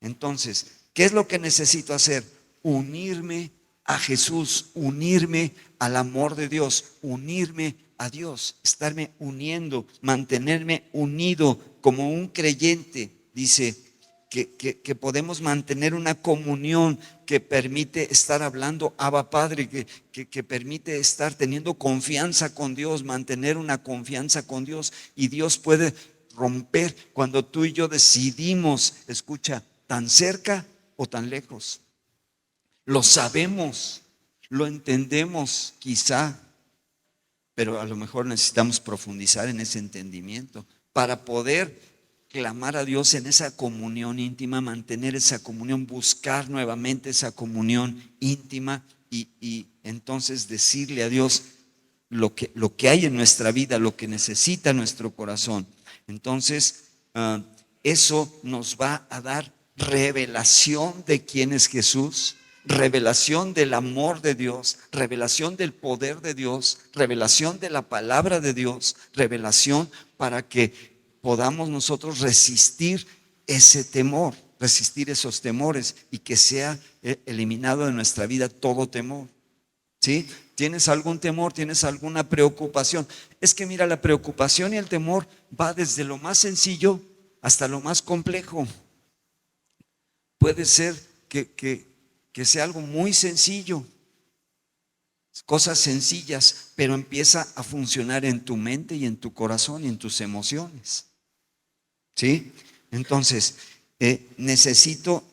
Entonces, ¿qué es lo que necesito hacer? Unirme a Jesús, unirme al amor de Dios, unirme a Dios, estarme uniendo, mantenerme unido como un creyente. Dice que podemos mantener una comunión que permite estar hablando Abba Padre, que permite estar teniendo confianza con Dios, mantener una confianza con Dios. Y Dios puede romper cuando tú y yo decidimos, escucha, tan cerca o tan lejos. Lo sabemos, lo entendemos quizá, pero a lo mejor necesitamos profundizar en ese entendimiento para poder clamar a Dios en esa comunión íntima, mantener esa comunión, buscar nuevamente esa comunión íntima y entonces decirle a Dios lo que hay en nuestra vida, lo que necesita nuestro corazón. Entonces, eso nos va a dar revelación de quién es Jesús, revelación del amor de Dios, revelación del poder de Dios, revelación de la palabra de Dios, revelación para que podamos nosotros resistir ese temor, resistir esos temores y que sea eliminado de nuestra vida todo temor. ¿Sí? ¿Tienes algún temor? ¿Tienes alguna preocupación? Es que mira, la preocupación y el temor va desde lo más sencillo hasta lo más complejo. Puede ser que sea algo muy sencillo, cosas sencillas, pero empieza a funcionar en tu mente y en tu corazón y en tus emociones. ¿Sí? Entonces, necesito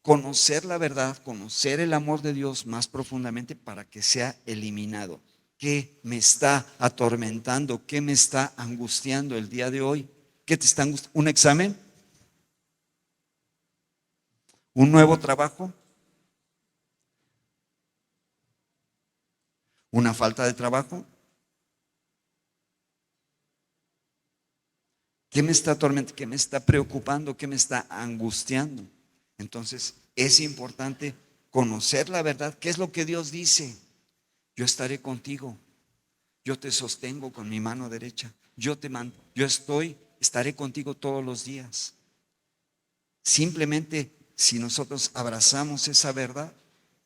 conocer la verdad, conocer el amor de Dios más profundamente para que sea eliminado. ¿Qué me está atormentando? ¿Qué me está angustiando el día de hoy? ¿Qué te está angustiando? ¿Un examen? ¿Un nuevo trabajo? ¿Una falta de trabajo? ¿Qué me está atormentando? ¿Qué me está preocupando? ¿Qué me está angustiando? Entonces, es importante conocer la verdad. ¿Qué es lo que Dios dice? Yo estaré contigo. Yo te sostengo con mi mano derecha. Estaré contigo todos los días. Simplemente, si nosotros abrazamos esa verdad,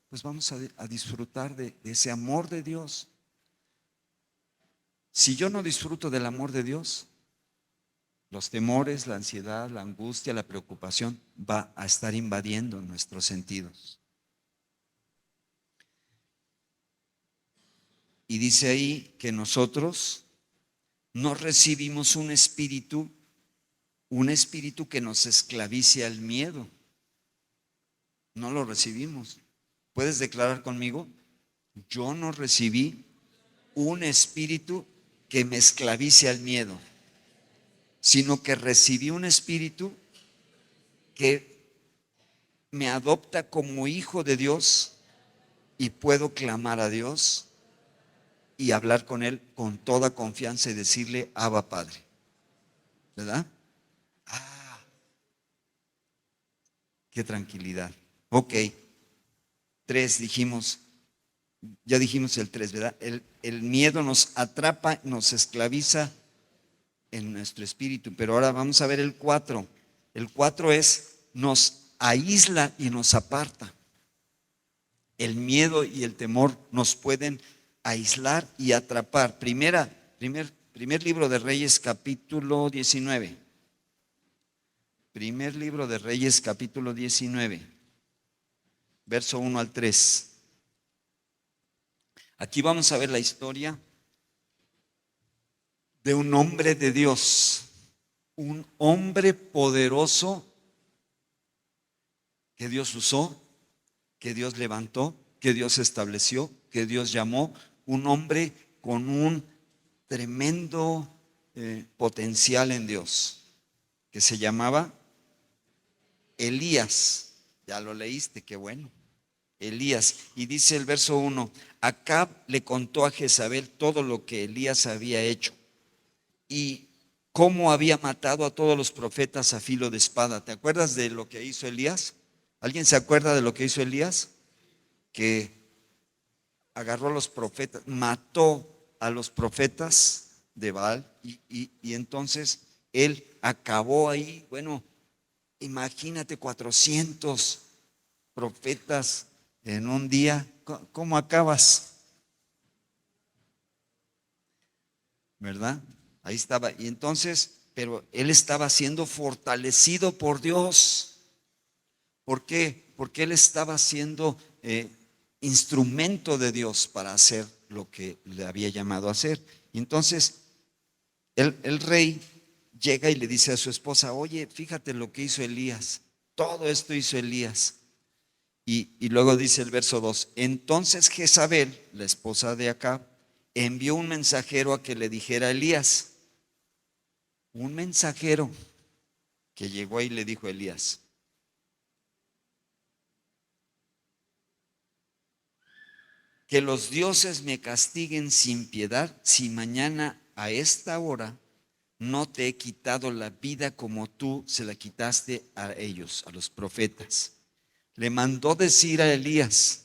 pues vamos a disfrutar de ese amor de Dios. Si yo no disfruto del amor de Dios, los temores, la ansiedad, la angustia, la preocupación va a estar invadiendo nuestros sentidos. Y dice ahí que nosotros no recibimos un espíritu que nos esclavice al miedo. No lo recibimos. ¿Puedes declarar conmigo? Yo no recibí un espíritu que me esclavice al miedo, sino que recibí un espíritu que me adopta como hijo de Dios y puedo clamar a Dios y hablar con Él con toda confianza y decirle, Abba Padre. ¿Verdad? Ah, qué tranquilidad. Ok, 3 dijimos, Ya dijimos el 3, ¿verdad? El miedo nos atrapa, nos esclaviza en nuestro espíritu. Pero ahora vamos a ver el 4. El 4 es, nos aísla y nos aparta. El miedo y el temor nos pueden aislar y atrapar. Primer libro de Reyes, capítulo 19. Primer libro de Reyes, capítulo 19, verso 1 al 3. Aquí vamos a ver la historia de un hombre de Dios, un hombre poderoso que Dios usó, que Dios levantó, que Dios estableció, que Dios llamó, un hombre con un tremendo potencial en Dios, que se llamaba Elías. Ya lo leíste, qué bueno. Elías. Y dice el verso 1, Acab le contó a Jezabel todo lo que Elías había hecho y cómo había matado a todos los profetas a filo de espada. ¿Te acuerdas de lo que hizo Elías? ¿Alguien se acuerda de lo que hizo Elías? Que agarró a los profetas, mató a los profetas de Baal y entonces él acabó ahí. Bueno, imagínate 400 profetas en un día. ¿Cómo acabas? ¿Verdad? Ahí estaba. Y entonces, pero él estaba siendo fortalecido por Dios. ¿Por qué? Porque él estaba siendo instrumento de Dios para hacer lo que le había llamado a hacer. Y entonces el rey llega y le dice a su esposa, oye, fíjate lo que hizo Elías. Todo esto hizo Elías. Y luego dice el verso 2, entonces Jezabel, la esposa de Acab, envió un mensajero a que le dijera a Elías, un mensajero que llegó ahí y le dijo a Elías, que los dioses me castiguen sin piedad si mañana a esta hora no te he quitado la vida como tú se la quitaste a ellos, a los profetas. Le mandó decir a Elías,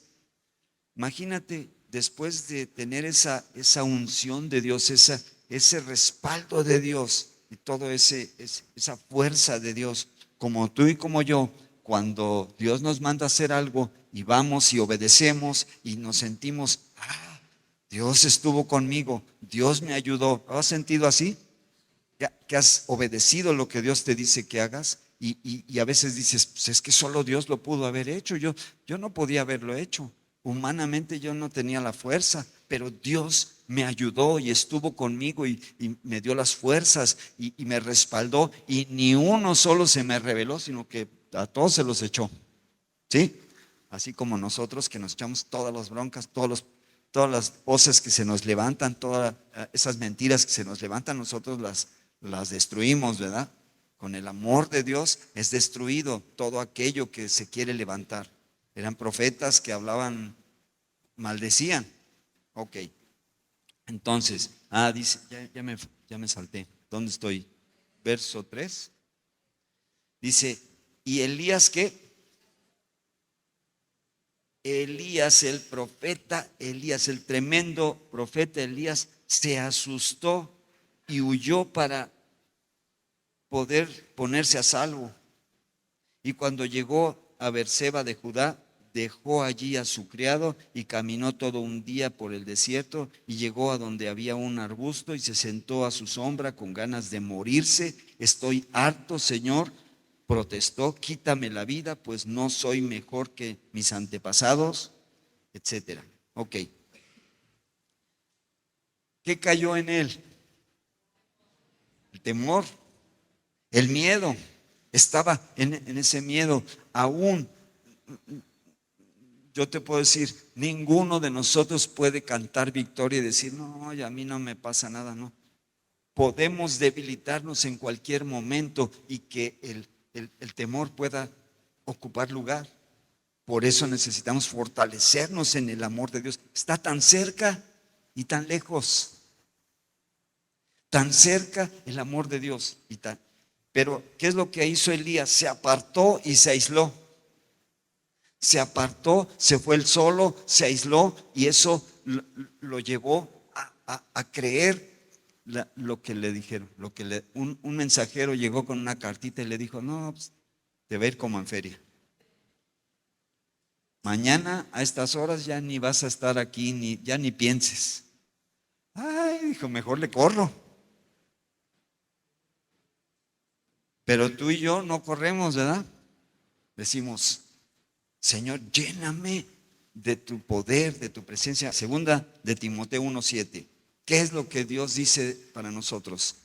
imagínate, después de tener esa unción de Dios, ese respaldo de Dios y toda esa fuerza de Dios, como tú y como yo, cuando Dios nos manda a hacer algo y vamos y obedecemos y nos sentimos, Dios estuvo conmigo, Dios me ayudó. ¿Has sentido así? Que has obedecido lo que Dios te dice que hagas y a veces dices, pues es que solo Dios lo pudo haber hecho, yo no podía haberlo hecho, humanamente yo no tenía la fuerza, pero Dios me ayudó y estuvo conmigo y me dio las fuerzas y me respaldó y ni uno solo se me reveló, sino que a todos se los echó, ¿sí? Así como nosotros que nos echamos todas las broncas, todas las voces que se nos levantan, todas esas mentiras que se nos levantan, nosotros las destruimos, ¿verdad? Con el amor de Dios es destruido todo aquello que se quiere levantar. Eran profetas que hablaban, maldecían. Ok, entonces, dice, ya me salté. ¿Dónde estoy? Verso 3. Dice, ¿y Elías qué? Elías, el profeta, Elías, el tremendo profeta Elías, se asustó y huyó para poder ponerse a salvo. Y cuando llegó a Berseba de Judá, dejó allí a su criado y caminó todo un día por el desierto y llegó a donde había un arbusto y se sentó a su sombra con ganas de morirse. Estoy harto, Señor, protestó, quítame la vida, pues no soy mejor que mis antepasados, etcétera. Ok. ¿Qué cayó en él? El temor, el miedo. Estaba en ese miedo. Aún, yo te puedo decir, ninguno de nosotros puede cantar victoria y decir, no, a mí no me pasa nada, no. Podemos debilitarnos en cualquier momento y que el temor pueda ocupar lugar. Por eso necesitamos fortalecernos en el amor de Dios. Está tan cerca y tan lejos. Tan cerca el amor de Dios y pero ¿qué es lo que hizo Elías? Se apartó y se aisló. Se apartó, se fue él solo, se aisló y eso lo llevó a creer lo que le dijeron. Un mensajero llegó con una cartita y le dijo, no, pues, te va a ir como en feria. Mañana a estas horas ya ni vas a estar aquí, ya ni pienses. Ay, dijo, mejor le corro. Pero tú y yo no corremos, ¿verdad? Decimos, Señor, lléname de tu poder, de tu presencia. Segunda de Timoteo 1:7. ¿Qué es lo que Dios dice para nosotros?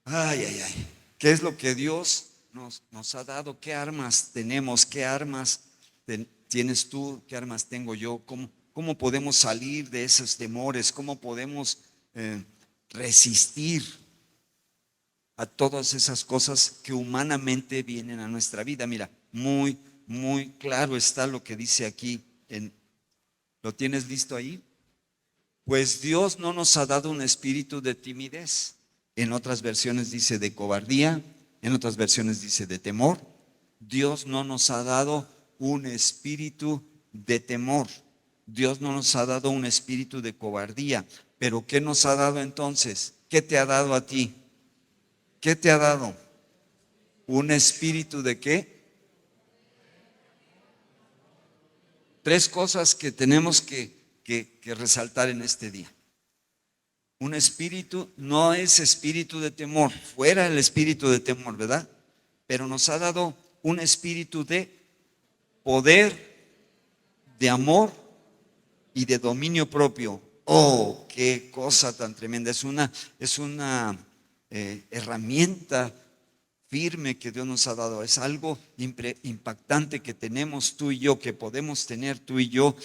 Ay, ay, ay. ¿Qué es lo que Dios nos ha dado? ¿Qué armas tenemos? ¿Qué armas tienes tú? ¿Qué armas tengo yo? ¿Cómo podemos salir de esos temores? ¿Cómo podemos resistir a todas esas cosas que humanamente vienen a nuestra vida? Mira, muy, muy claro está lo que dice aquí. ¿Lo tienes listo ahí? Pues Dios no nos ha dado un espíritu de timidez. En otras versiones dice de cobardía, en otras versiones dice de temor. Dios no nos ha dado un espíritu de temor. Dios no nos ha dado un espíritu de cobardía. Pero ¿qué nos ha dado entonces? ¿Qué te ha dado a ti? ¿Qué te ha dado? ¿Un espíritu de qué? Tres cosas que tenemos que resaltar en este día. Un espíritu no es espíritu de temor, fuera el espíritu de temor, ¿verdad? Pero nos ha dado un espíritu de poder, de amor y de dominio propio. Oh, qué cosa tan tremenda. Es una herramienta firme que Dios nos ha dado. Es algo impactante que tenemos tú y yo, que podemos tener tú y yo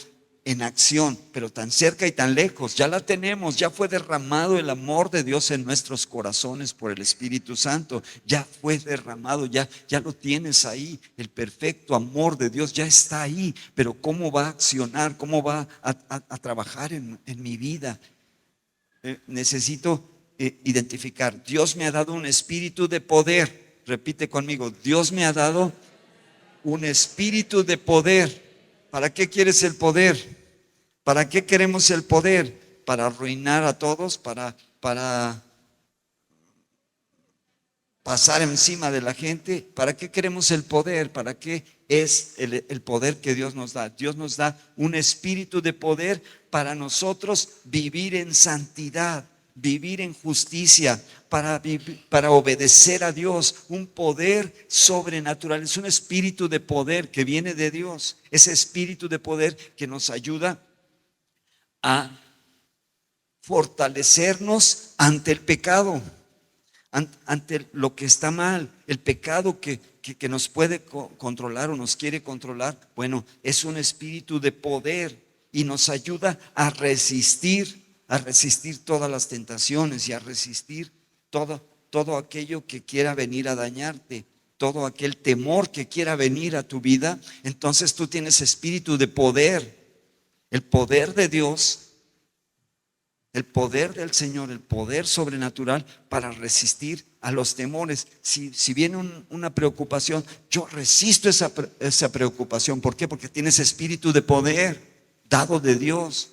en acción, pero tan cerca y tan lejos. Ya la tenemos, ya fue derramado el amor de Dios en nuestros corazones por el Espíritu Santo. Ya fue derramado, ya lo tienes ahí. El perfecto amor de Dios ya está ahí, pero ¿cómo va a accionar? ¿Cómo va a trabajar en mi vida? Necesito identificar. Dios me ha dado un espíritu de poder. Repite conmigo, Dios me ha dado un espíritu de poder. ¿Para qué quieres el poder? ¿Para qué queremos el poder? ¿Para arruinar a todos? ¿Para pasar encima de la gente? ¿Para qué queremos el poder? ¿Para qué es el poder que Dios nos da? Dios nos da un espíritu de poder para nosotros vivir en santidad, vivir en justicia, para obedecer a Dios. Un poder sobrenatural, es un espíritu de poder que viene de Dios. Ese espíritu de poder que nos ayuda a fortalecernos ante el pecado, ante lo que está mal, el pecado que nos puede controlar o nos quiere controlar. Bueno, es un espíritu de poder y nos ayuda a resistir todas las tentaciones y a resistir todo aquello que quiera venir a dañarte, todo aquel temor que quiera venir a tu vida. Entonces tú tienes espíritu de poder, el poder de Dios, el poder del Señor, el poder sobrenatural para resistir a los temores. Si viene una preocupación, yo resisto esa preocupación. ¿Por qué? Porque tienes espíritu de poder dado de Dios.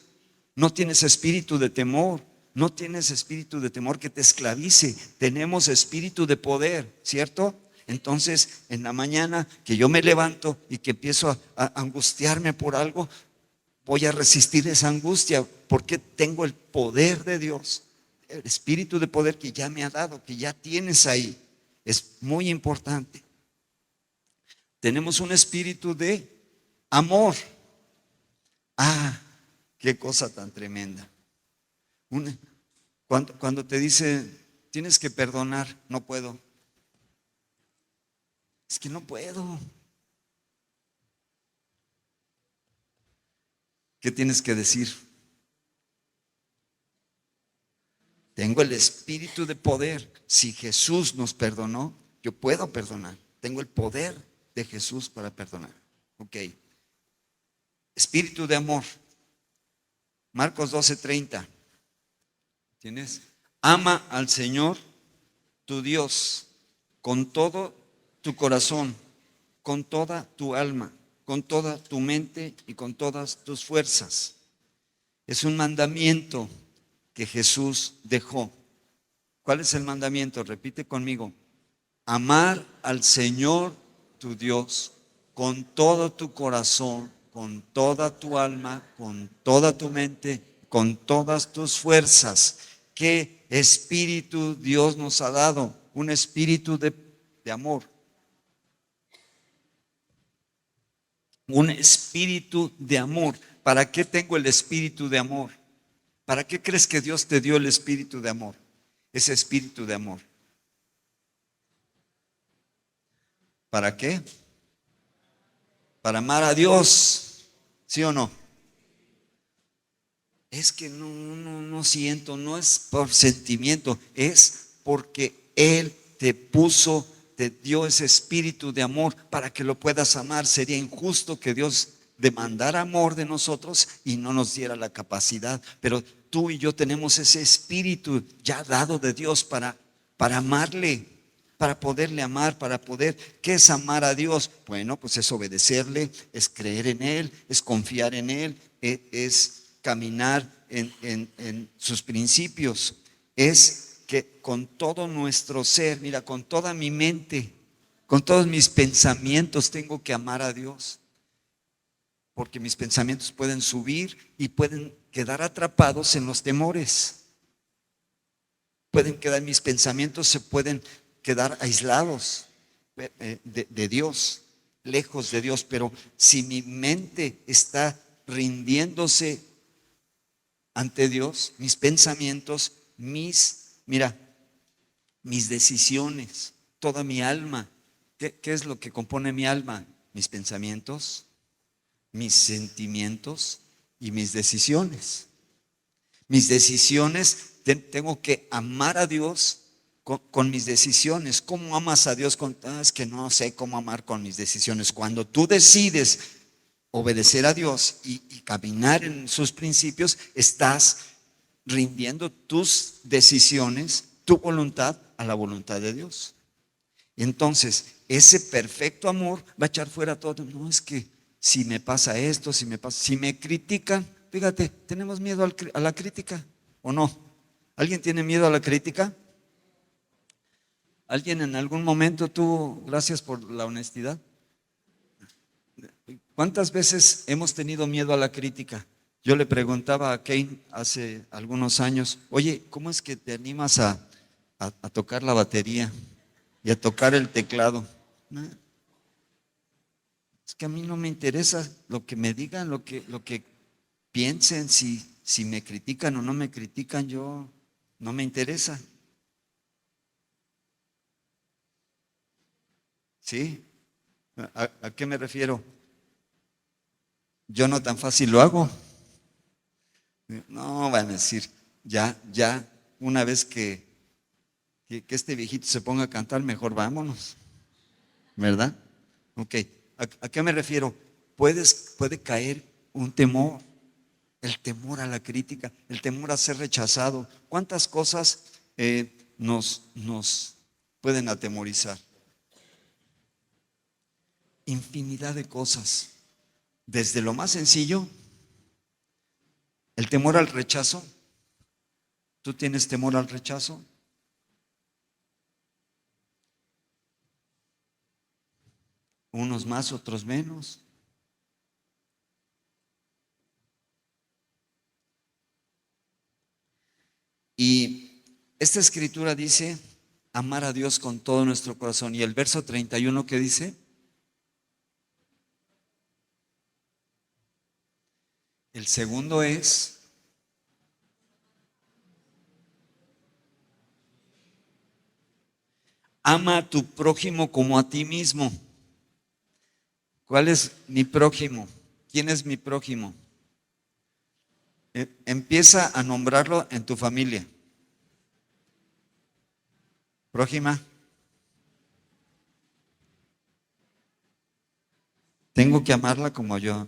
No tienes espíritu de temor. No tienes espíritu de temor que te esclavice. Tenemos espíritu de poder, ¿cierto? Entonces, en la mañana que yo me levanto y que empiezo a angustiarme por algo, voy a resistir esa angustia porque tengo el poder de Dios, el espíritu de poder que ya me ha dado, que ya tienes ahí. Es muy importante. Tenemos un espíritu de amor. Ah, qué cosa tan tremenda. Cuando te dice, tienes que perdonar, no puedo. Es que no puedo. ¿Qué tienes que decir? Tengo el espíritu de poder. Si Jesús nos perdonó, yo puedo perdonar. Tengo el poder de Jesús para perdonar. Ok. Espíritu de amor. Marcos 12:30. ¿Tienes? Ama al Señor tu Dios con todo tu corazón, con toda tu alma, con toda tu mente y con todas tus fuerzas. Es un mandamiento que Jesús dejó. ¿Cuál es el mandamiento? Repite conmigo. Amar al Señor tu Dios con todo tu corazón, con toda tu alma, con toda tu mente, con todas tus fuerzas. ¿Qué espíritu Dios nos ha dado? Un espíritu de amor. Un espíritu de amor. ¿Para qué tengo el espíritu de amor? ¿Para qué crees que Dios te dio el espíritu de amor? Ese espíritu de amor. ¿Para qué? Para amar a Dios. ¿Sí o no? Es que no siento, no es por sentimiento, es porque Él te puso, te dio ese espíritu de amor para que lo puedas amar. Sería injusto que Dios demandara amor de nosotros y no nos diera la capacidad. Pero tú y yo tenemos ese espíritu ya dado de Dios para amarle, para poderle amar, para poder. ¿Qué es amar a Dios? Bueno, pues es obedecerle, es creer en Él, es confiar en Él, es caminar en sus principios. Es que con todo nuestro ser, mira, con toda mi mente, con todos mis pensamientos tengo que amar a Dios. Porque mis pensamientos pueden subir y pueden quedar atrapados en los temores. Mis pensamientos se pueden quedar aislados de Dios, lejos de Dios. Pero si mi mente está rindiéndose ante Dios, mis pensamientos, mira, mis decisiones, toda mi alma. ¿Qué es lo que compone mi alma? Mis pensamientos, mis sentimientos y mis decisiones. Mis decisiones, tengo que amar a Dios con mis decisiones. ¿Cómo amas a Dios? Es que no sé cómo amar con mis decisiones. Cuando tú decides obedecer a Dios y caminar en sus principios, estás rindiendo tus decisiones, tu voluntad a la voluntad de Dios. Y entonces, ese perfecto amor va a echar fuera todo. No, es que si me pasa esto, si me critican, fíjate, ¿tenemos miedo a la crítica o no? ¿Alguien tiene miedo a la crítica? ¿Alguien en algún momento tuvo, gracias por la honestidad? ¿Cuántas veces hemos tenido miedo a la crítica? Yo le preguntaba a Kane hace algunos años, oye, ¿cómo es que te animas a tocar la batería y a tocar el teclado? No, es que a mí no me interesa lo que me digan, lo que piensen, si me critican o no me critican, yo no me interesa. ¿Sí? ¿A qué me refiero? Yo no tan fácil lo hago. No, van a decir, ya, una vez que este viejito se ponga a cantar, mejor vámonos, ¿verdad? Ok, ¿a qué me refiero? Puede caer un temor, el temor a la crítica, el temor a ser rechazado. ¿Cuántas cosas nos pueden atemorizar? Infinidad de cosas, desde lo más sencillo, el temor al rechazo. ¿Tú tienes temor al rechazo? Unos más, otros menos. Y esta escritura dice amar a Dios con todo nuestro corazón. Y el verso 31 que dice, el segundo es ama a tu prójimo como a ti mismo. ¿Cuál es mi prójimo? ¿Quién es mi prójimo? Empieza a nombrarlo en tu familia. Prójima. Tengo que amarla como yo,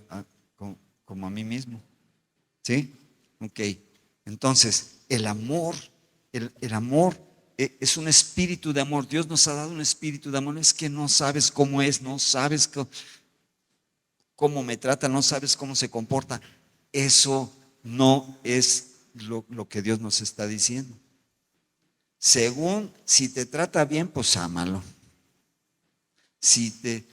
como a mí mismo. ¿Sí? Ok. Entonces, el amor es un espíritu de amor. Dios nos ha dado un espíritu de amor. Es que no sabes cómo es, no sabes cómo. cómo me trata, no sabes cómo se comporta. Eso no es lo que Dios nos está diciendo. Según, si te trata bien, pues ámalo. Si te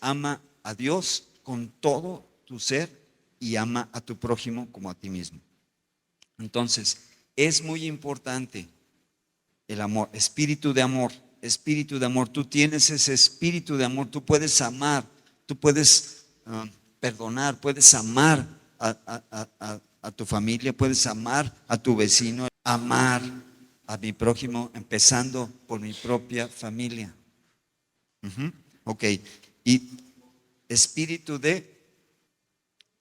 ama a Dios con todo tu ser y ama a tu prójimo como a ti mismo. Entonces, es muy importante el amor, espíritu de amor, espíritu de amor. Tú tienes ese espíritu de amor, tú puedes amar, tú puedes perdonar, puedes amar a tu familia, puedes amar a tu vecino, amar a mi prójimo, empezando por mi propia familia. Ok, y espíritu de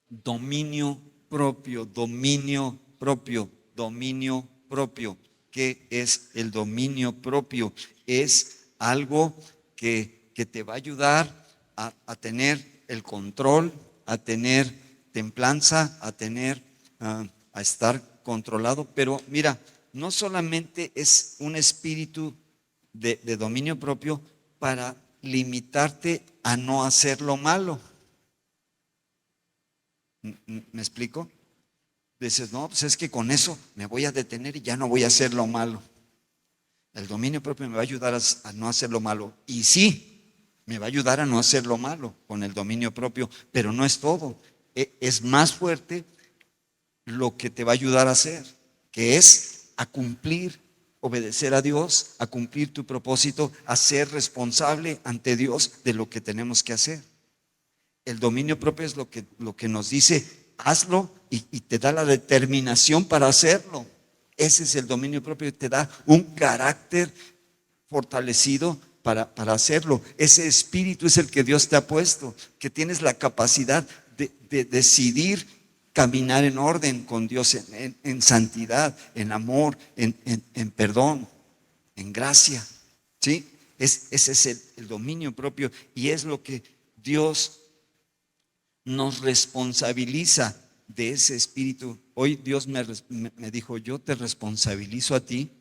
dominio propio, dominio propio, dominio propio. ¿Qué es el dominio propio? Es algo que te va a ayudar a tener el control, a tener templanza, a estar controlado. Pero mira, no solamente es un espíritu de dominio propio para limitarte a no hacer lo malo. ¿Me explico? Dices, no, pues es que con eso me voy a detener y ya no voy a hacer lo malo. El dominio propio me va a ayudar a no hacer lo malo. Y sí, me va a ayudar a no hacer lo malo con el dominio propio, pero no es todo. Es más fuerte lo que te va a ayudar a hacer, que es a cumplir, obedecer a Dios, a cumplir tu propósito, a ser responsable ante Dios de lo que tenemos que hacer. El dominio propio es lo que nos dice, hazlo y te da la determinación para hacerlo. Ese es el dominio propio, te da un carácter fortalecido para hacerlo. Ese espíritu es el que Dios te ha puesto, que tienes la capacidad de decidir caminar en orden con Dios, en santidad, en amor, en perdón, en gracia. ¿Sí? Ese es el dominio propio y es lo que Dios nos responsabiliza de ese espíritu. Hoy Dios me dijo, yo te responsabilizo a ti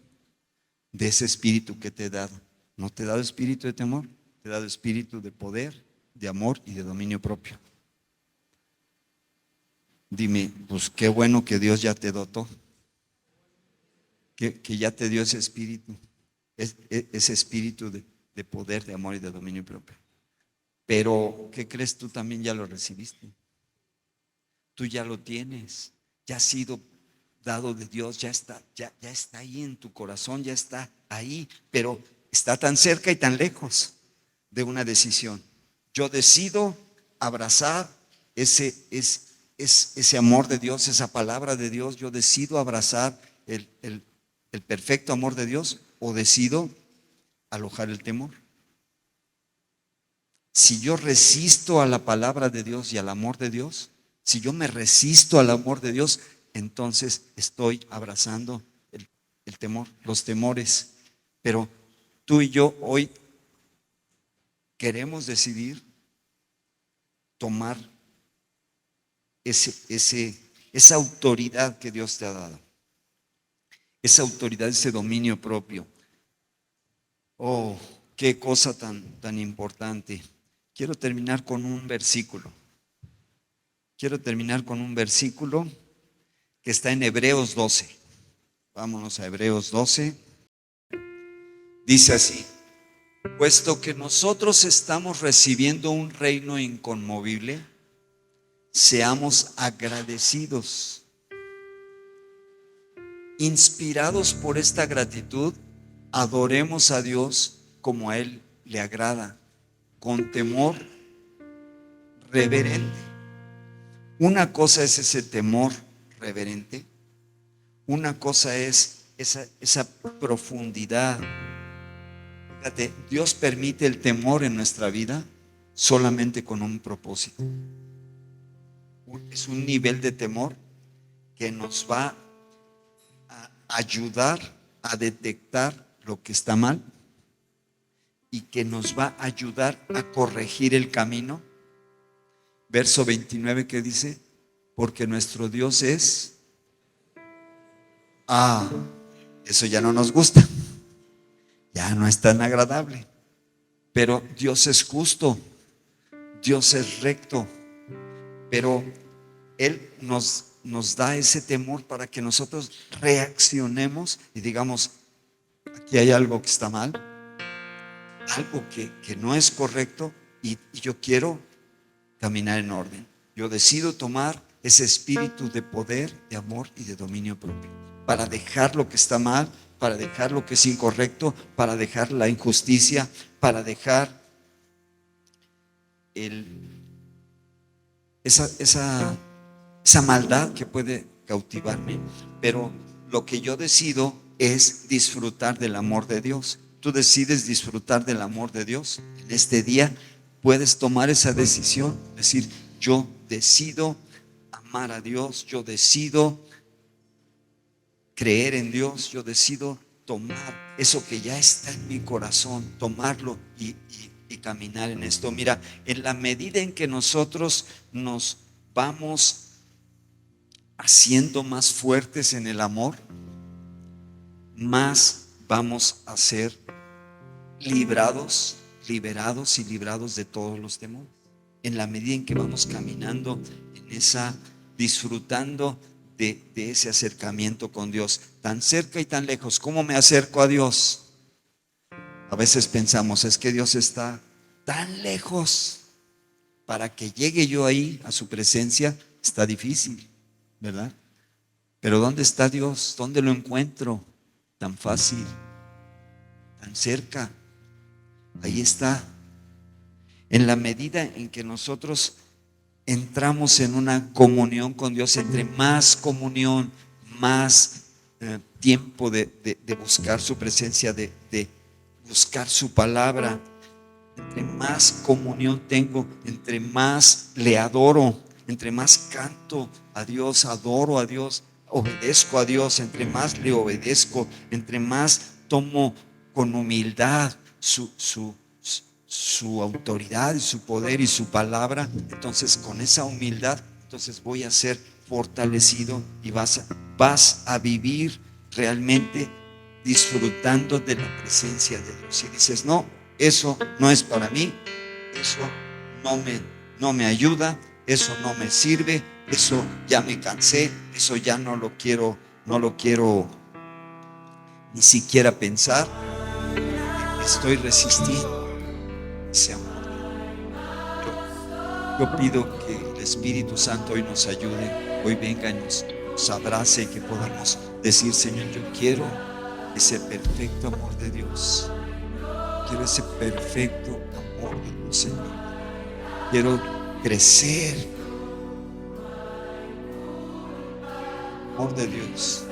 de ese espíritu que te he dado. No te he dado espíritu de temor, te he dado espíritu de poder, de amor y de dominio propio. Dime, pues qué bueno que Dios ya te dotó, que ya te dio ese espíritu, ese espíritu de poder, de amor y de dominio propio. Pero, ¿qué crees? Tú también ya lo recibiste. Tú ya lo tienes, ya ha sido dado de Dios, ya está ahí en tu corazón, ya está ahí, pero está tan cerca y tan lejos de una decisión. Yo decido abrazar ese amor de Dios, esa palabra de Dios, yo decido abrazar el perfecto amor de Dios o decido alojar el temor. Si yo resisto a la palabra de Dios y al amor de Dios, si yo me resisto al amor de Dios, entonces estoy abrazando el temor, los temores. Pero tú y yo hoy queremos decidir tomar esa autoridad que Dios te ha dado, esa autoridad, ese dominio propio. Oh, qué cosa tan importante. Quiero terminar con un versículo. Quiero terminar con un versículo que está en Hebreos 12. Vámonos a Hebreos 12. Dice así: puesto que nosotros estamos recibiendo un reino inconmovible, seamos agradecidos. Inspirados por esta gratitud, adoremos a Dios como a Él le agrada, con temor reverente. Una cosa es ese temor reverente, una cosa es esa profundidad. Fíjate, Dios permite el temor en nuestra vida solamente con un propósito. Es un nivel de temor que nos va a ayudar a detectar lo que está mal y que nos va a ayudar a corregir el camino. Verso 29 que dice, porque nuestro Dios es... eso ya no nos gusta, ya no es tan agradable, pero Dios es justo. Dios es recto, pero Él nos da ese temor para que nosotros reaccionemos y digamos, aquí hay algo que está mal, algo que no es correcto, y yo quiero caminar en orden. Yo decido tomar ese espíritu de poder, de amor y de dominio propio, para dejar lo que está mal, para dejar lo que es incorrecto, para dejar la injusticia, para dejar esa maldad que puede cautivarme. Pero lo que yo decido es disfrutar del amor de Dios. Tú decides disfrutar del amor de Dios. En este día puedes tomar esa decisión, decir, yo decido amar a Dios, yo decido creer en Dios, yo decido tomar eso que ya está en mi corazón, tomarlo y caminar en esto. Mira, en la medida en que nosotros nos vamos haciendo más fuertes en el amor, más vamos a ser liberados y librados de todos los temores. En la medida en que vamos caminando en disfrutando de ese acercamiento con Dios, tan cerca y tan lejos. ¿Cómo me acerco a Dios? A veces pensamos, es que Dios está tan lejos, para que llegue yo ahí a su presencia está difícil, ¿verdad? Pero ¿dónde está Dios? ¿Dónde lo encuentro? Tan fácil, tan cerca. Ahí está. En la medida en que nosotros entramos en una comunión con Dios, entre más comunión, más tiempo de buscar su presencia, de buscar su palabra, entre más comunión tengo, entre más le adoro, entre más canto a Dios, adoro a Dios, obedezco a Dios, entre más le obedezco, entre más tomo con humildad su autoridad y su poder y su palabra, entonces con esa humildad, entonces voy a ser fortalecido y vas a vivir realmente disfrutando de la presencia de Dios. Y dices, no, eso no es para mí, eso no me ayuda, eso no me sirve, eso ya me cansé, eso ya no lo quiero ni siquiera pensar. Estoy resistiendo ese amor. Yo pido que el Espíritu Santo hoy nos ayude, hoy venga y nos abrace, y que podamos decir, Señor, yo quiero ese perfecto amor de Dios. Quiero ese perfecto amor de Dios en mí. Quiero crecer. Amor de Dios.